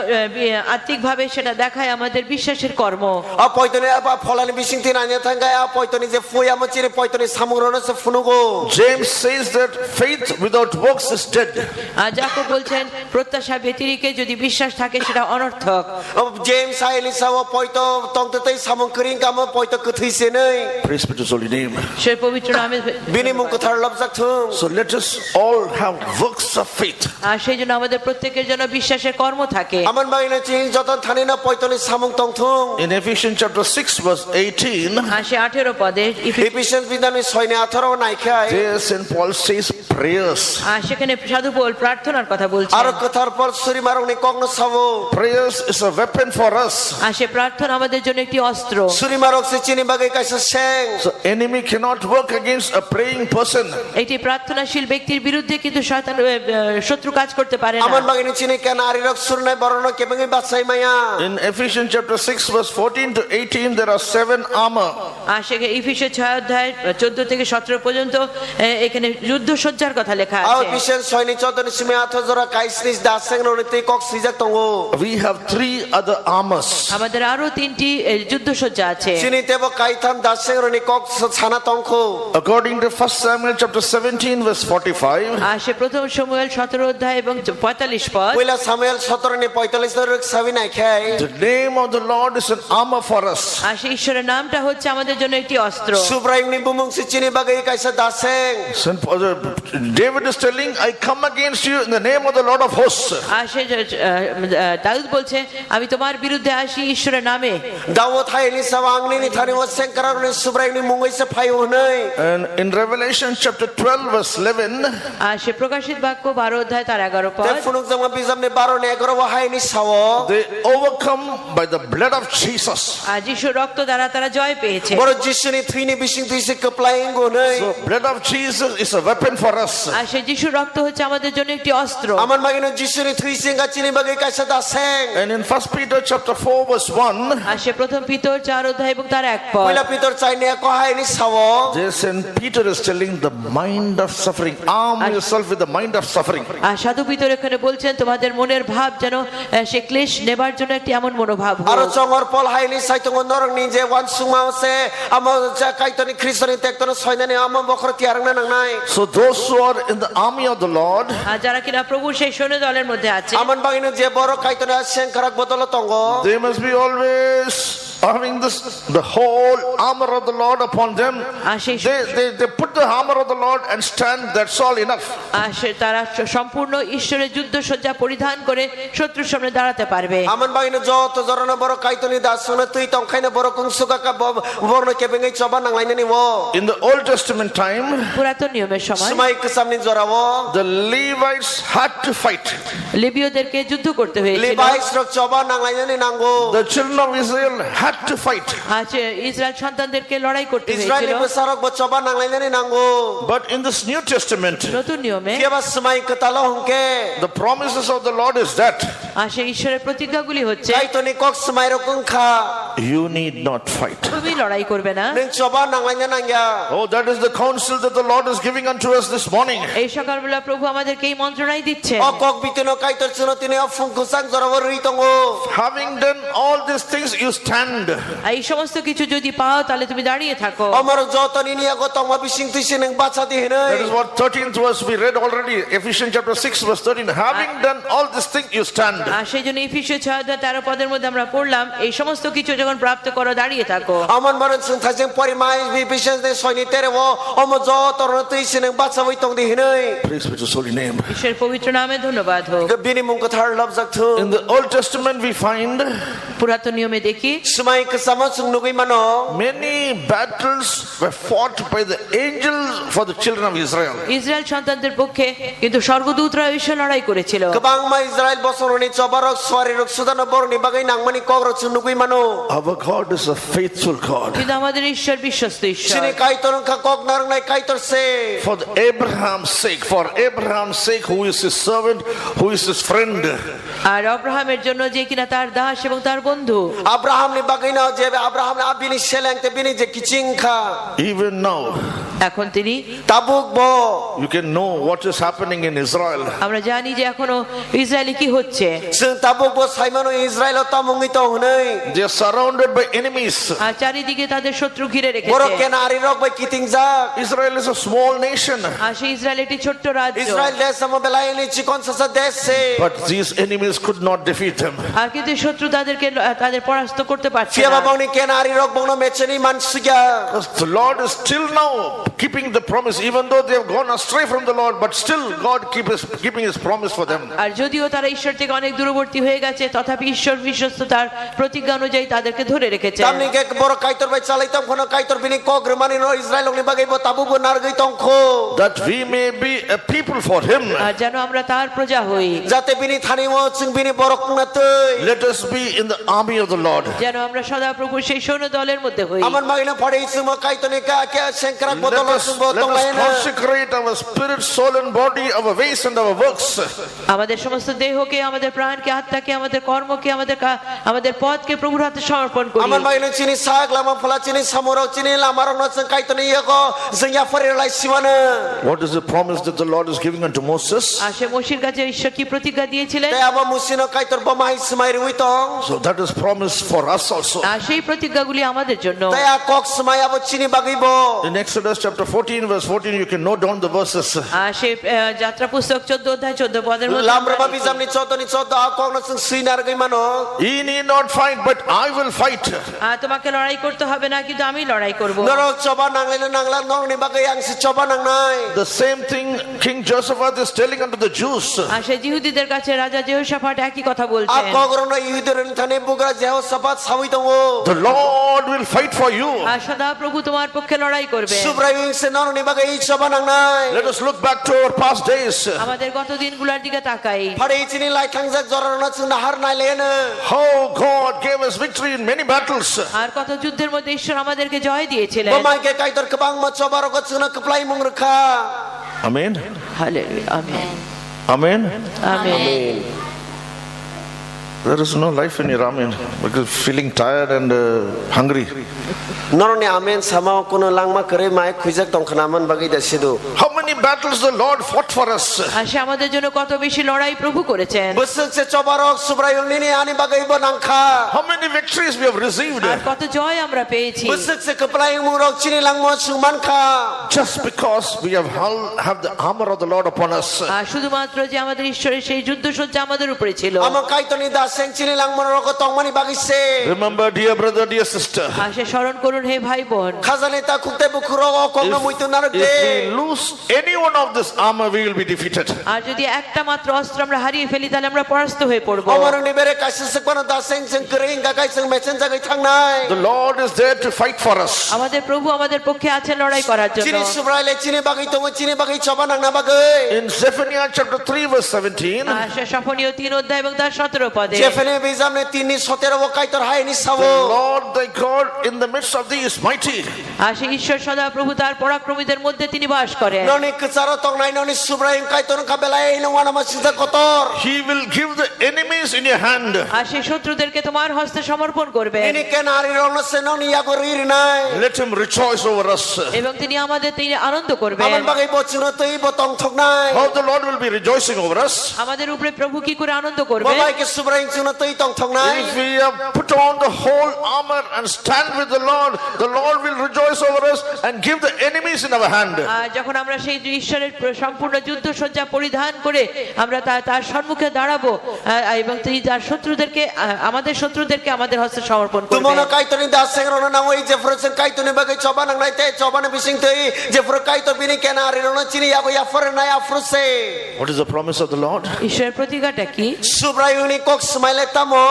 আত্মিকভাবে সেটা দেখায় আমাদের বিশ্বাসের কর্ম a poitoni ba pholani bising tin anya thanga a poitoni je phui ama chini poitoni samugrono se funugo James says that faith without works is dead. আর যাকব বলছেন প্রত্যাশা ব্যতিরেকে যদি বিশ্বাস থাকে সেটা অনর্থক james ailisa wa poito tongte tai samong kring kam poito kuthai se nei Praise be to his holy name. সে পবিত্র নামে bini mung kuthar labjak thung So let us all have works of faith. আর সেই জন্য আমাদের প্রত্যেকের জন্য বিশ্বাসের কর্ম থাকে aman baina ching joton thani na poitoni samong tong thung In Ephesians chapter 6 verse 18, আর সে 18 পদে ephesians bidani 6:18 nai khai there St. Paul says prayers. আর সেখানে সাধু পৌল প্রার্থনার কথা বলছেন aro kuthar por suri marong kongno sabo Prayers is a weapon for us. আর সে প্রার্থনা আমাদের জন্য একটি অস্ত্র suri marok se chini bagai kaisa seng So enemy cannot work against a praying person. একটি প্রার্থনাশীল ব্যক্তির বিরুদ্ধে কিন্তু শয়তান শত্রু কাজ করতে পারে না aman bagini chini kan arirok surnai borono kebengi batsai maya In Ephesians chapter 6 verse 14 to 18 there are 7 armor. আর সেখানে ইফিসীয় 6 অধ্যায় 14 থেকে 17 পর্যন্ত এখানে যুদ্ধ সজ্জার কথা লেখা Aw আছে bisen soini chodon simi athojora kaisnis daseng roniti kok sijak tongo. We have 3 other armors. আমাদের আরো 3টি যুদ্ধ সজ্জা আছে Sini tebo kaitam daseng roni kok sana tongko. According to 1 Samuel chapter 17 verse 45, আর সে প্রথম শমূয়েল 17 অধ্যায় এবং 45 পদ Pila Samuel 17 ni 45 rik sabi na khai. the name of the Lord is an armor for us. আর সেই ঈশ্বরের নামটা হচ্ছে আমাদের জন্য একটি অস্ত্র Subraim ni bumung si chini bagai kaisa daseng. David is telling, I come against you in the name of the Lord of hosts. আর সে দাউদ বলছে আমি তোমার বিরুদ্ধে আসি ঈশ্বরের নামে Dawot hai ni sawang ni thani wa sengkara ni subraim ni mungai se phai hunai. And in Revelation chapter 12 verse 11, আর সে প্রকাশিত বাক্য 12 অধ্যায় তার 11 Te পদ funuk jama bizam ni 12 ni 11 wa hai ni sawo. they overcome by the blood of Jesus. আর যিশুর রক্ত দ্বারা তারা জয় পেয়েছে Boro jisu ni thini bising tisi keplaing hunai. So blood of Jesus is a weapon for us. আর সে যিশুর রক্ত হচ্ছে আমাদের জন্য একটি অস্ত্র Aman magino jisu ni thui singa chini bagai kaisa daseng. And in 1 Peter chapter 4 verse 1, আর সে প্রথম পিতর 4 অধ্যায় এবং তার 1 পদ Pila pitor chai ni ko hai ni sawo. this and Peter is telling the mind of suffering. Arm yourself with the mind of suffering. আর সাধু পিতর এখানে বলছেন তোমাদের মনের ভাব যেন সে ক্লেশ নেবার জন্য একটি এমন মনোভাব হোক। Aro chongor pol hai ni saitong norong ni je wan sungma se amo ja kaitoni kristoni tektono soina ni amo bokhor tiarang na nang nai. So those who are in the army of the Lord, আর যারা কিনা প্রভু সেই সৈন্য দলের মধ্যে আছে Aman bagino je boro kaitoni aseng karak botolo tongo. they must be always having this the whole armor of the Lord upon them. আর সেই They put the armor of the Lord and stand. That's all enough. আর সে তারা সম্পূর্ণ ঈশ্বরের যুদ্ধ সজ্জা পরিধান করে শত্রুর সামনে দাঁড়াতে পারবে Aman bagino joto jorona boro kaitoni dasona tui tongkhaina boro kung suka ka borno kebengai choba nang laina ni wo. In the Old Testament time, পুরাতন নিয়মের সময় Sumai kesamni jorawo. the Levites had to fight. লেবীয়দেরকে যুদ্ধ করতে হয়েছিল Levites rok choba nang laina ni nango. The children of Israel had to fight. আর সে Israel সন্তানদেরকে লড়াই করতে Israeli হয়েছিল besarok bo choba nang laina ni nango. But in this New Testament, নতুন নিয়মে Kiaba sumai ketalo hongke. the promises of the Lord is that আর সেই ঈশ্বরের প্রতিজ্ঞাগুলি হচ্ছে Kaitoni kok sumai ro kung kha. you need not fight. তুমি লড়াই করবে না Ning choba nang laina nang ya. Oh, that is the counsel that the Lord is giving unto us this morning. এই সকালবেলা প্রভু আমাদেরকে এই মন্ত্রণাই দিচ্ছে O kok bitino kaitor chuno tini afung kusang jorawo ritongo. Having done all these things, you stand. আর এই সমস্ত কিছু যদি পাও তাহলে তুমি দাঁড়িয়ে থাকো Amar joto nini ago tongma bising tisi ning bacha di That hinai. is what 13th verse we read already. Ephesians chapter 6 verse 13. Having done all these things, you stand. আর সেই জন্য ইফিসীয় 6:13 পদের মধ্যে আমরা পড়লাম এই সমস্ত কিছু যখন প্রাপ্ত করো দাঁড়িয়ে থাকো Aman maran sung thajeng porimai bising de soini terewo. Omo joto ro tisi ning bacha wi tong di hinai. Praise be to His holy name. ঈশ্বরের পবিত্র naame ধন্যবাদ হোক Bini mung kathar lab zaktu. In the Old Testament, we find পুরাতন নিয়মে দেখি Sumai kesama sung nugui mano. many battles were fought by the angels for the children of Israel. Israel সন্তানদের পক্ষে কিন্তু স্বর্গদূতরা এসে লড়াই করেছিল Kebang ma Israel bosoroni cobarok swari rok sudana borni bagai nangmani kogrok sung nugui mano. Our God is a faithful God. কিন্তু আমাদের ঈশ্বর বিশ্বস্ত ঈশ্বর Sini kaitor ka kok narang nai kaitor se. For Abraham's sake, who is his servant, who is his friend. আর আব্রাহামের জন্য যে কিনা তার দাস এবং তার বন্ধু Abraham ni bagai na je Abraham na abini seleng te bini je kiching kha. Even now, এখন তিনি Tabuk bo. you can know what is happening in Israel. আমরা জানি যে এখনো ইসরায়েলে কি হচ্ছে Sung tabuk bo saimano Israel ta mungi to hunai. They are surrounded by enemies. আর চারিদিকে তাদের শত্রু ঘিরে Borok রেখেছে ken ari rok bai kiting jak. Israel is a small nation, আর সেই ইসরায়েল একটি ছোট্ট রাজ্য Israel des samo belai ni chikon sa des se. but these enemies could not defeat them. আর কিন্তু শত্রু তাদের পরাস্ত করতে পারছে Siapa না bang ni ken ari rok bang no mecheni man suja. Because the Lord is still now keeping the promise, even though they have gone astray from the Lord, but still God keeping His promise for them. আর যদিও তারা ঈশ্বর থেকে অনেক দূরবর্তী হয়ে গেছে তথাপি ঈশ্বর বিশ্বস্ত তার প্রতিজ্ঞা অনুযায়ী তাদেরকে ধরে রেখেছে Tamni ke borok kaitor bai chalai tam kono kaitor bini kok remani no Israel ni bagai bo tabu bo nargai tongkho. That we may be a people for Him. আর যেন আমরা তার প্রজা হই Jate bini thani mo chung bini borok na tei. Let us be in the army of the Lord. যেন আমরা সদা প্রভু সেই সৈন্য দলের মধ্যে হই Aman magina pade ismo kaitor ni ka ke sengkrak botolo sung bo Let tong us laina. consecrate our spirit, soul and body, our ways and our works. আমাদের সমস্ত দেহকে আমাদের প্রাণকে আত্মাকে আমাদের কর্মকে আমাদের পথকে প্রভুর হাতে সমর্পণ করি aman bagino chini sak lama phala chini samorok chini lamarok no sang kaitoni yego jengya farirlai simana What is the promise that the Lord is giving unto Moses? আর সে মোশির কাছে ঈশ্বর কি প্রতিজ্ঞা দিয়েছিলেন te aba musino kaitor bamai smai ruitong So that is promise for us also. আর সেই প্রতিজ্ঞাগুলি আমাদের জন্য te akok smai abo chini bagibo In Exodus chapter 14 verse 14 you can note down the verses. আর সে যাত্রা পুস্তক 14 অধ্যায় 14 পদের মধ্যে lamra babi jamni chodoni chodda akok no sang sinar gai mano Ye need not fight, but I will fight. তোমাকে লড়াই করতে হবে না কিন্তু আমি লড়াই করব norok choba nanglai nangla nong ni bagai ang si choba nangnai The same thing King Jehoshaphat is telling unto the Jews. আর সে জিহুদীদের কাছে রাজা জেহোশাফাট একই কথা বলছেন akok rono yudiren thane bugra jeho sapat sawi tongo The Lord will fight for you. আর সদা প্রভু তোমার পক্ষে লড়াই করবে subrayung se nong ni bagai choba nangnai Let us look back to our past days. আমাদের gত দিনগুলোর দিকে তাকাই phare chini lai thangjak jorana chung har nai lena How God gave us victory in many battles. আর কত যুদ্ধের মধ্যে ঈশ্বর আমাদেরকে জয় দিয়েছিলেন bamai ke kaitor kebang ma choba ro chung keplai mung rekha Amen. Hallelujah amen Amen. Amen There is no life in your amen because feeling tired and hungry. noroni amen sama kono langma kare mai khujak tongkhanaman bagai da sidu How many battles the Lord fought for us? আর সে আমাদের জন্য কত বেশি লড়াই প্রভু করেছেন busuk se choba ro subrayung ni ani bagai bo nangkha How many victories we have received? আর কত জয় আমরা পেয়েছি busuk se keplai mung ro chini langmo suman kha Just because we have the armor of the Lord upon us. আর শুধুমাত্র যে আমাদের ঈশ্বরের সেই যুদ্ধসজ্জা আমাদের উপরে ছিল amo kaitoni da seng chini langmo ro ko tongmani bagai se Remember, dear brother, dear sister, আর সে স্মরণ করুন হে ভাই বোন khazane ta khukte bukhuro kongno muitu narak if de we lose any one of this armor, we will be defeated. আর যদি একটা মাত্র অস্ত্র আমরা হারিয়ে ফেলি তাহলে আমরা পরাস্ত হয়ে পড়ব amaro ni bere kaisa se kono da seng seng kering ga kai seng mechen jagai thangnai The Lord is there to fight for us. আমাদের প্রভু আমাদের পক্ষে আছেন লড়াই করার জন্য chini subraile chini bagai tongo chini bagai choba nangna bagai In Zephaniah chapter 3 verse 17, আর সে সফনীয় 3 অধ্যায় এবং তার 17 পদে jefene bizamne tini 17 bo kaitor haini the sabo Lord thy God in the midst of thee is mighty. আর সে ঈশ্বর সদা প্রভু তার পরাক্রমীদের মধ্যে তিনি বাস করেন noni kcharo tongnai noni subraing kaitor ka belai no wana masida kotor He will give the enemies in your hand. আর সে শত্রুদেরকে তোমার হস্তে সমর্পণ করবেন ini kenari rono se noni yagorir nai Let him rejoice over us. এবং তিনি আমাদের তিনি আনন্দ করবেন aman bagai bochino tei botong thoknai How the Lord will be rejoicing over us. আমাদের উপরে প্রভু কি করে আনন্দ করবেন babai ke subraing chuno tei tong thoknai If we have put on the whole armor and stand with the Lord will rejoice over us and give the enemies in our hand. আর যখন আমরা সেই ঈশ্বরের সম্পূর্ণ যুদ্ধসজ্জা পরিধান করে আমরা তার সম্মুখে দাঁড়াবো এবং তিনি তার শত্রুদেরকে আমাদের হস্তে সমর্পণ tumono করবেন kaitoni da seng rono nangoi je frozen kaitoni bagai choba nangnai te choba ne bising tei je fro kaitor bini kenari rono chini yago ya for nai afruse What is the promise of the Lord? ঈশ্বরের প্রতিজ্ঞাটা কি subrayuni kok smile tamo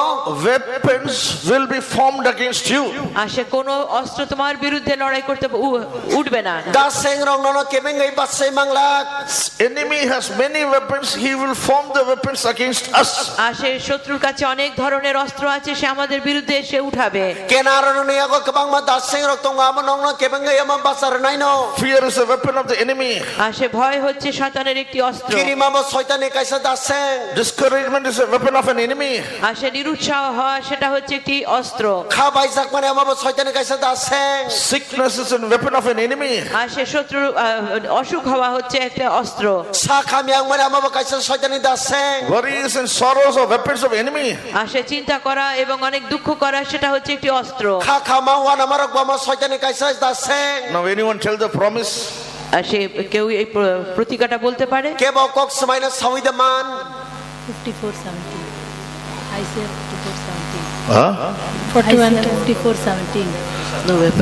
Weapons will be formed against you. আর সে কোনো অস্ত্র তোমার বিরুদ্ধে লড়াই করতে উঠবে না da seng rong nono kebengai basai manglak Enemy has many weapons. He will form the weapons against us. আর সে শত্রুর কাছে অনেক ধরনের অস্ত্র আছে সে আমাদের বিরুদ্ধে এসে উঠাবে kenaro no yago kabang ma da seng rok tonga amo nong no kebengai ama basar nai no Fear is a weapon of the enemy. আর সে ভয় হচ্ছে শয়তানের একটি অস্ত্র kini mama soitane kaisa da seng Discouragement is a weapon of an enemy. আর সে নিরুৎসাহ হওয়া সেটা হচ্ছে একটি অস্ত্র kha baijak mane ama soitane kaisa da seng Sickness is a weapon of an enemy. আর সে শত্রুর অসুখ হওয়া হচ্ছে একটা অস্ত্র sa khamyang mane ama kaisa soitane da seng Worries and sorrows are weapons of enemy. আর সে চিন্তা করা এবং অনেক দুঃখ kora সেটা হচ্ছে একটি অস্ত্র kha khama wana marok bama soitane kaisa da seng Now anyone tell the promise? আর সে কেউ এই প্রতিজ্ঞাটা বলতে পারে kebo kok smaina sawida man 54:17. Isaiah 54:17. Huh? 41 54:17.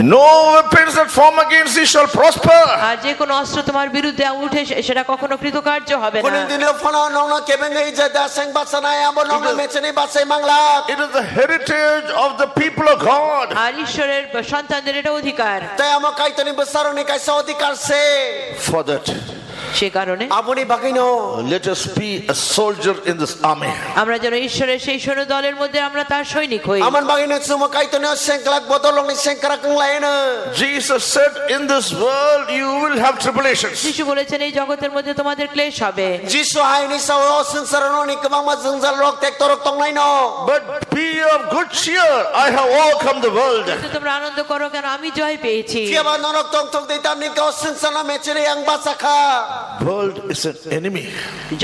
No weapons that form against thee shall prosper. আর যে কোনো অস্ত্র তোমার বিরুদ্ধে উঠে সেটা কখনো কৃতকার্য হবে না kuning dinlo phano nong no kebengai je da seng basanai amo nong no mecheni basai manglak It is the heritage of the people of God. আর ঈশ্বরের সন্তানদের এটা অধিকার te amo kaitoni besaroni kaisa odikar se For that, সে কারণে abuni bagino let us be a soldier in this army. আমরা যেন ঈশ্বরের সেই সৈন্য দলের মধ্যে আমরা তার সৈনিক হই aman bagino sumo kaitoni sengklak bodolong ni sengkrak nglaina Jesus said, in this world you will have tribulations. যিশু বলেছেন এই জগতের মধ্যে তোমাদের ক্লেশ হবে jisu haini sawo sengsarano ni kemang ma jengjal rok tek torok tongnai no But be of good cheer, I have overcome the world. কিন্তু তোমরা আনন্দ করো কেন আমি জয় পেয়েছি Fiaba norok tong tong de tam ni ka sengsana mechere yang basaka. World is an enemy.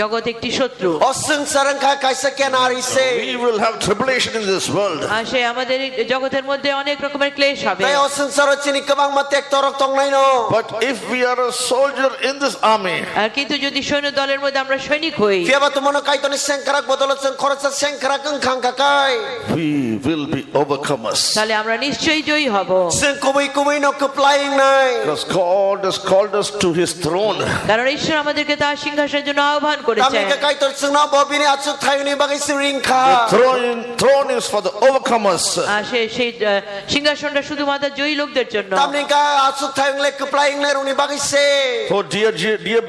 জগৎ একটি শত্রু O sengsarang ka kaisa kenari se. We will have tribulation in this world. আর সে আমাদের এই জগতের মধ্যে অনেক রকমের ক্লেশ হবে Dai o sengsaro chini kabang matek torok tong nai no. But if we are a soldier in this army, আর কিন্তু যদি সৈন্য দলের মধ্যে আমরা সৈনিক হই Fiaba tumono kai to ni sengkarak bodolot seng khorsa sengkarak ang khang kakai. we will be overcomers. তাহলে আমরা নিশ্চয়ই জয়ী হব Seng kubui kubui no keplaying nai. Because God has called us to his throne. কারণ ঈশ্বর আমাদেরকে তার সিংহাসনের জন্য আহ্বান Kami করেছেন ka kai to seng na bobini atsuk thayu ni bagai siring The ka. throne is for the overcomers. আর সেই সিংহাসনটা শুধুমাত্র জয়ী লোকদের জন্য Tamni ka atsuk thayu le keplaying le runi bagai se. Oh dear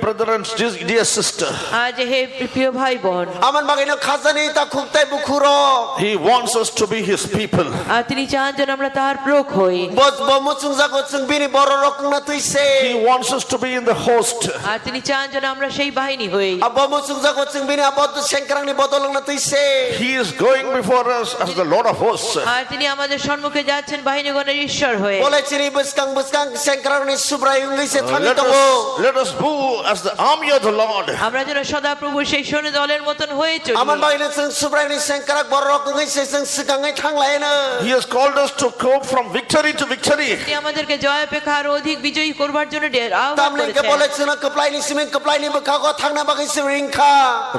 brother and dear sister, আজ হে প্রিয় ভাই বোন Aman bagai no khazani ta khuktai bukhuro. he wants us to be his people. আর তিনি চান যেন আমরা তার প্রয়োগ হই Bos bomu chung jago chung bini bororok na tuise. He wants us to be in the host. আর তিনি চান যেন আমরা সেই বাহিনী হই Abomu chung jago chung bini abot sengkarang ni bodolong na tuise. He is going before us as the Lord of hosts. আর তিনি আমাদের সম্মুখে যাচ্ছেন বাহিনীগণের ঈশ্বর হয়ে Boleh ciri buskang sengkarang ni subrayung se thami Let tongo. us move as the army of the Lord. আমরা যেন সদা প্রভু সেই সৈন্য দলের মতন হয়ে চলি Aman bagai na chung subrayung ni sengkarak bororok ngai se seng sekangai thang lain na. He has called us to go from victory to victory. তিনি আমাদেরকে জয় অপেক্ষা আরো অধিক বিজয়ী করবার জন্য আহ্বান Tamni ke করেছেন boleh cina keplai ni simen keplai ni bekago thang na bagai siring ka.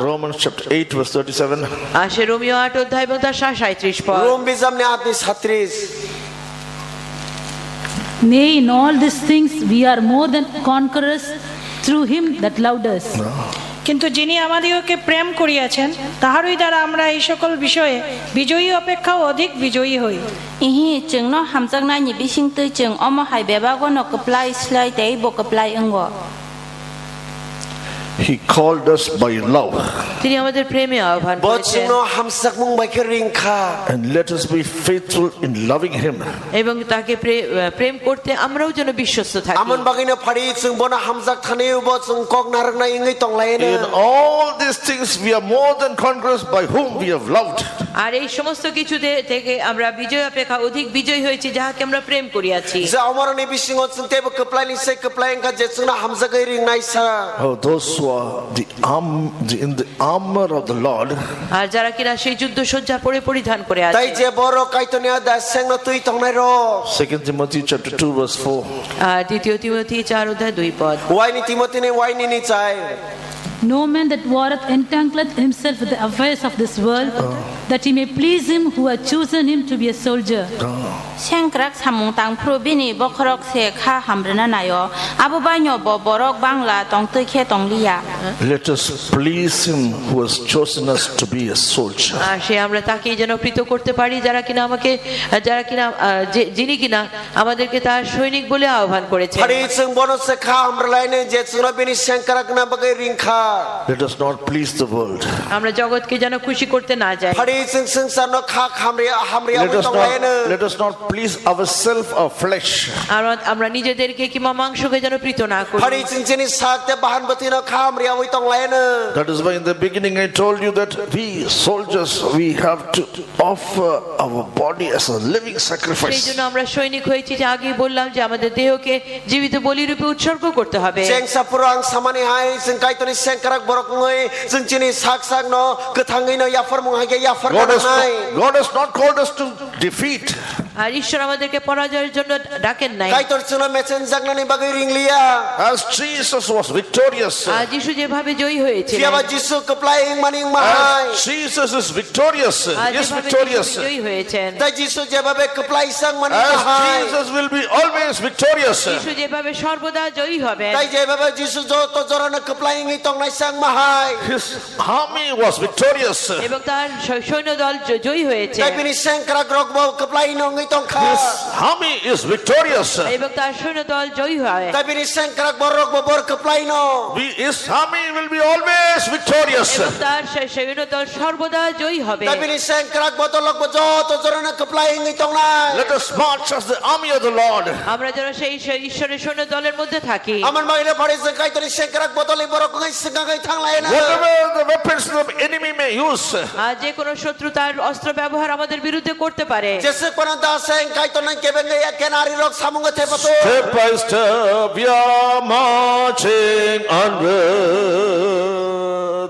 Romans chapter 8 verse 37. আর সে রোমিও 8 অধ্যায় এবং তার 37 পদ Rom bizam ni adis hatris. Nay, in all these things we are more than conquerors through him that loved us. কিন্তু যিনি আমাদিগকে প্রেম করিয়াছেন তাহারই দ্বারা আমরা এই সকল বিষয়ে বিজয়ী অপেক্ষাও অধিক বিজয়ী হই ihi chung no hamjak na ni bising tui chung omo hai beba go no keplai slai tei bo keplai engo He called us by love. তিনি আমাদের প্রেমে আহ্বান Bot করেছেন sing no hamsak mung bagai ring ka. And let us be faithful in loving him. এবং তাকে প্রেম করতে আমরাও যেন বিশ্বস্ত থাকি Aman bagai na phari chung bona hamsak thane bot chung kok narang na ingai tong lain In na. all these things we are more than conquerors by whom we have loved. আর এই সমস্ত কিছু থেকে আমরা বিজয় অপেক্ষা অধিক বিজয় হয়েছি যাহাকে আমরা প্রেম করিয়াছি Za amar ni bising ot chung tebe keplai ni se keplai ka je chung na hamsak gai ring nai sa. Oh, those who are in the armor of the Lord, আর যারা কিনা সেই যুদ্ধ সজ্জা পরে পরিধান করে আছে Tai je boro kai to ni ada seng na tui tong nai ro. 2 Timothy chapter 2 verse 4. আর দ্বিতীয় তিমথি 4 অধ্যায় 2 পদ Wai ni Timothy ni wai ni chai. No man that warreth entangleth himself with the affairs of this world, that he may please him who hath chosen him to be a soldier. sengkrak samung tang phru bini bokhorok se kha hamrena nayo abo banyo bo borok bangla tong tui khe tong liya Let us please him who has chosen us to be a soldier. আর সে আমরা তাকেই যেন প্রীত করতে পারি যারা কিনা যিনি কিনা আমাদেরকে তার সৈনিক বলে আহ্বান করেছেন Phari chung bono se kha amr lai ne je chung na bini sengkarak na bagai ring ka. Let us not please the world. আমরা জগৎকে যেন খুশি করতে না যাই Phari chung sar no kha hamri Let us tong lain na. not please ourselves or flesh. আর আমরা নিজেদেরকে কিংবা মাংসকে যেন প্রীত না করি Phari chung chini sak te bahan bati no kha amri awai tong lain na. That is why in the beginning I told you that we soldiers, we have to offer our body as a living সেই sacrifice. জন্য আমরা সৈনিক হয়েছি যে আগেই বললাম যে আমাদের দেহকে জীবিত বলিরূপে উৎসর্গ করতে হবে Jeng sapurang samani hai chung kai to ni sengkarak borok ngai chung chini sak no kethangai no yafar mung hai yafar nai. God has not called us to defeat. আর ঈশ্বর আমাদেরকে পরাজয়ের জন্য ডাকেন নাই Kai to chung na mechen jagna ni bagai ring liya. As Jesus was victorious, আর যিশু যেভাবে জয়ী হয়েছে Siapa Jisu keplaing maning mahai. as Jesus is victorious, R is যেভাবে victorious, যিশু জয়ী হয়েছেন Tai Jisu jebabe keplai sang maning as mahai. Jesus will be always victorious. যিশু যেভাবে সর্বদা জয়ী হবেন Tai jebabe Jisu jo to jorana keplaing itong nai sang mahai. His army was victorious. এবং তার সৈন্য দল জয়ী হয়েছে Tai bini sengkarak rokbo keplaing no itong kha. His army is victorious. এবং তার সৈন্য দল জয়ী হয় Tai bini sengkarak borok bor keplaing no. His army will be always victorious. এবং তার সৈন্য দল সর্বদা জয়ী হবে Tai bini sengkarak botolok bojo to jorana keplaing itong nai. Let us march as the army of the Lord. আমরা যেন সেই ঈশ্বরের সৈন্য দলের মধ্যে থাকি Aman mahile phari se kai to ni sengkarak botoli borok ngai sengai thang lai na. Whatever the weapons the enemy may may use. আর যে কোনো শত্রু তার অস্ত্র ব্যবহার আমাদের বিরুদ্ধে করতে পারে Jese kono daseng kai to nang kebeng ya kenari rok samung te pato. Step by step we are marching onward.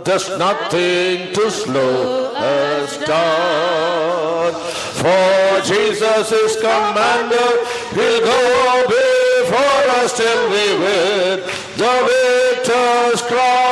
There's nothing to slow us down. For Jesus is commander, he'll go before us till we win the victor's crown.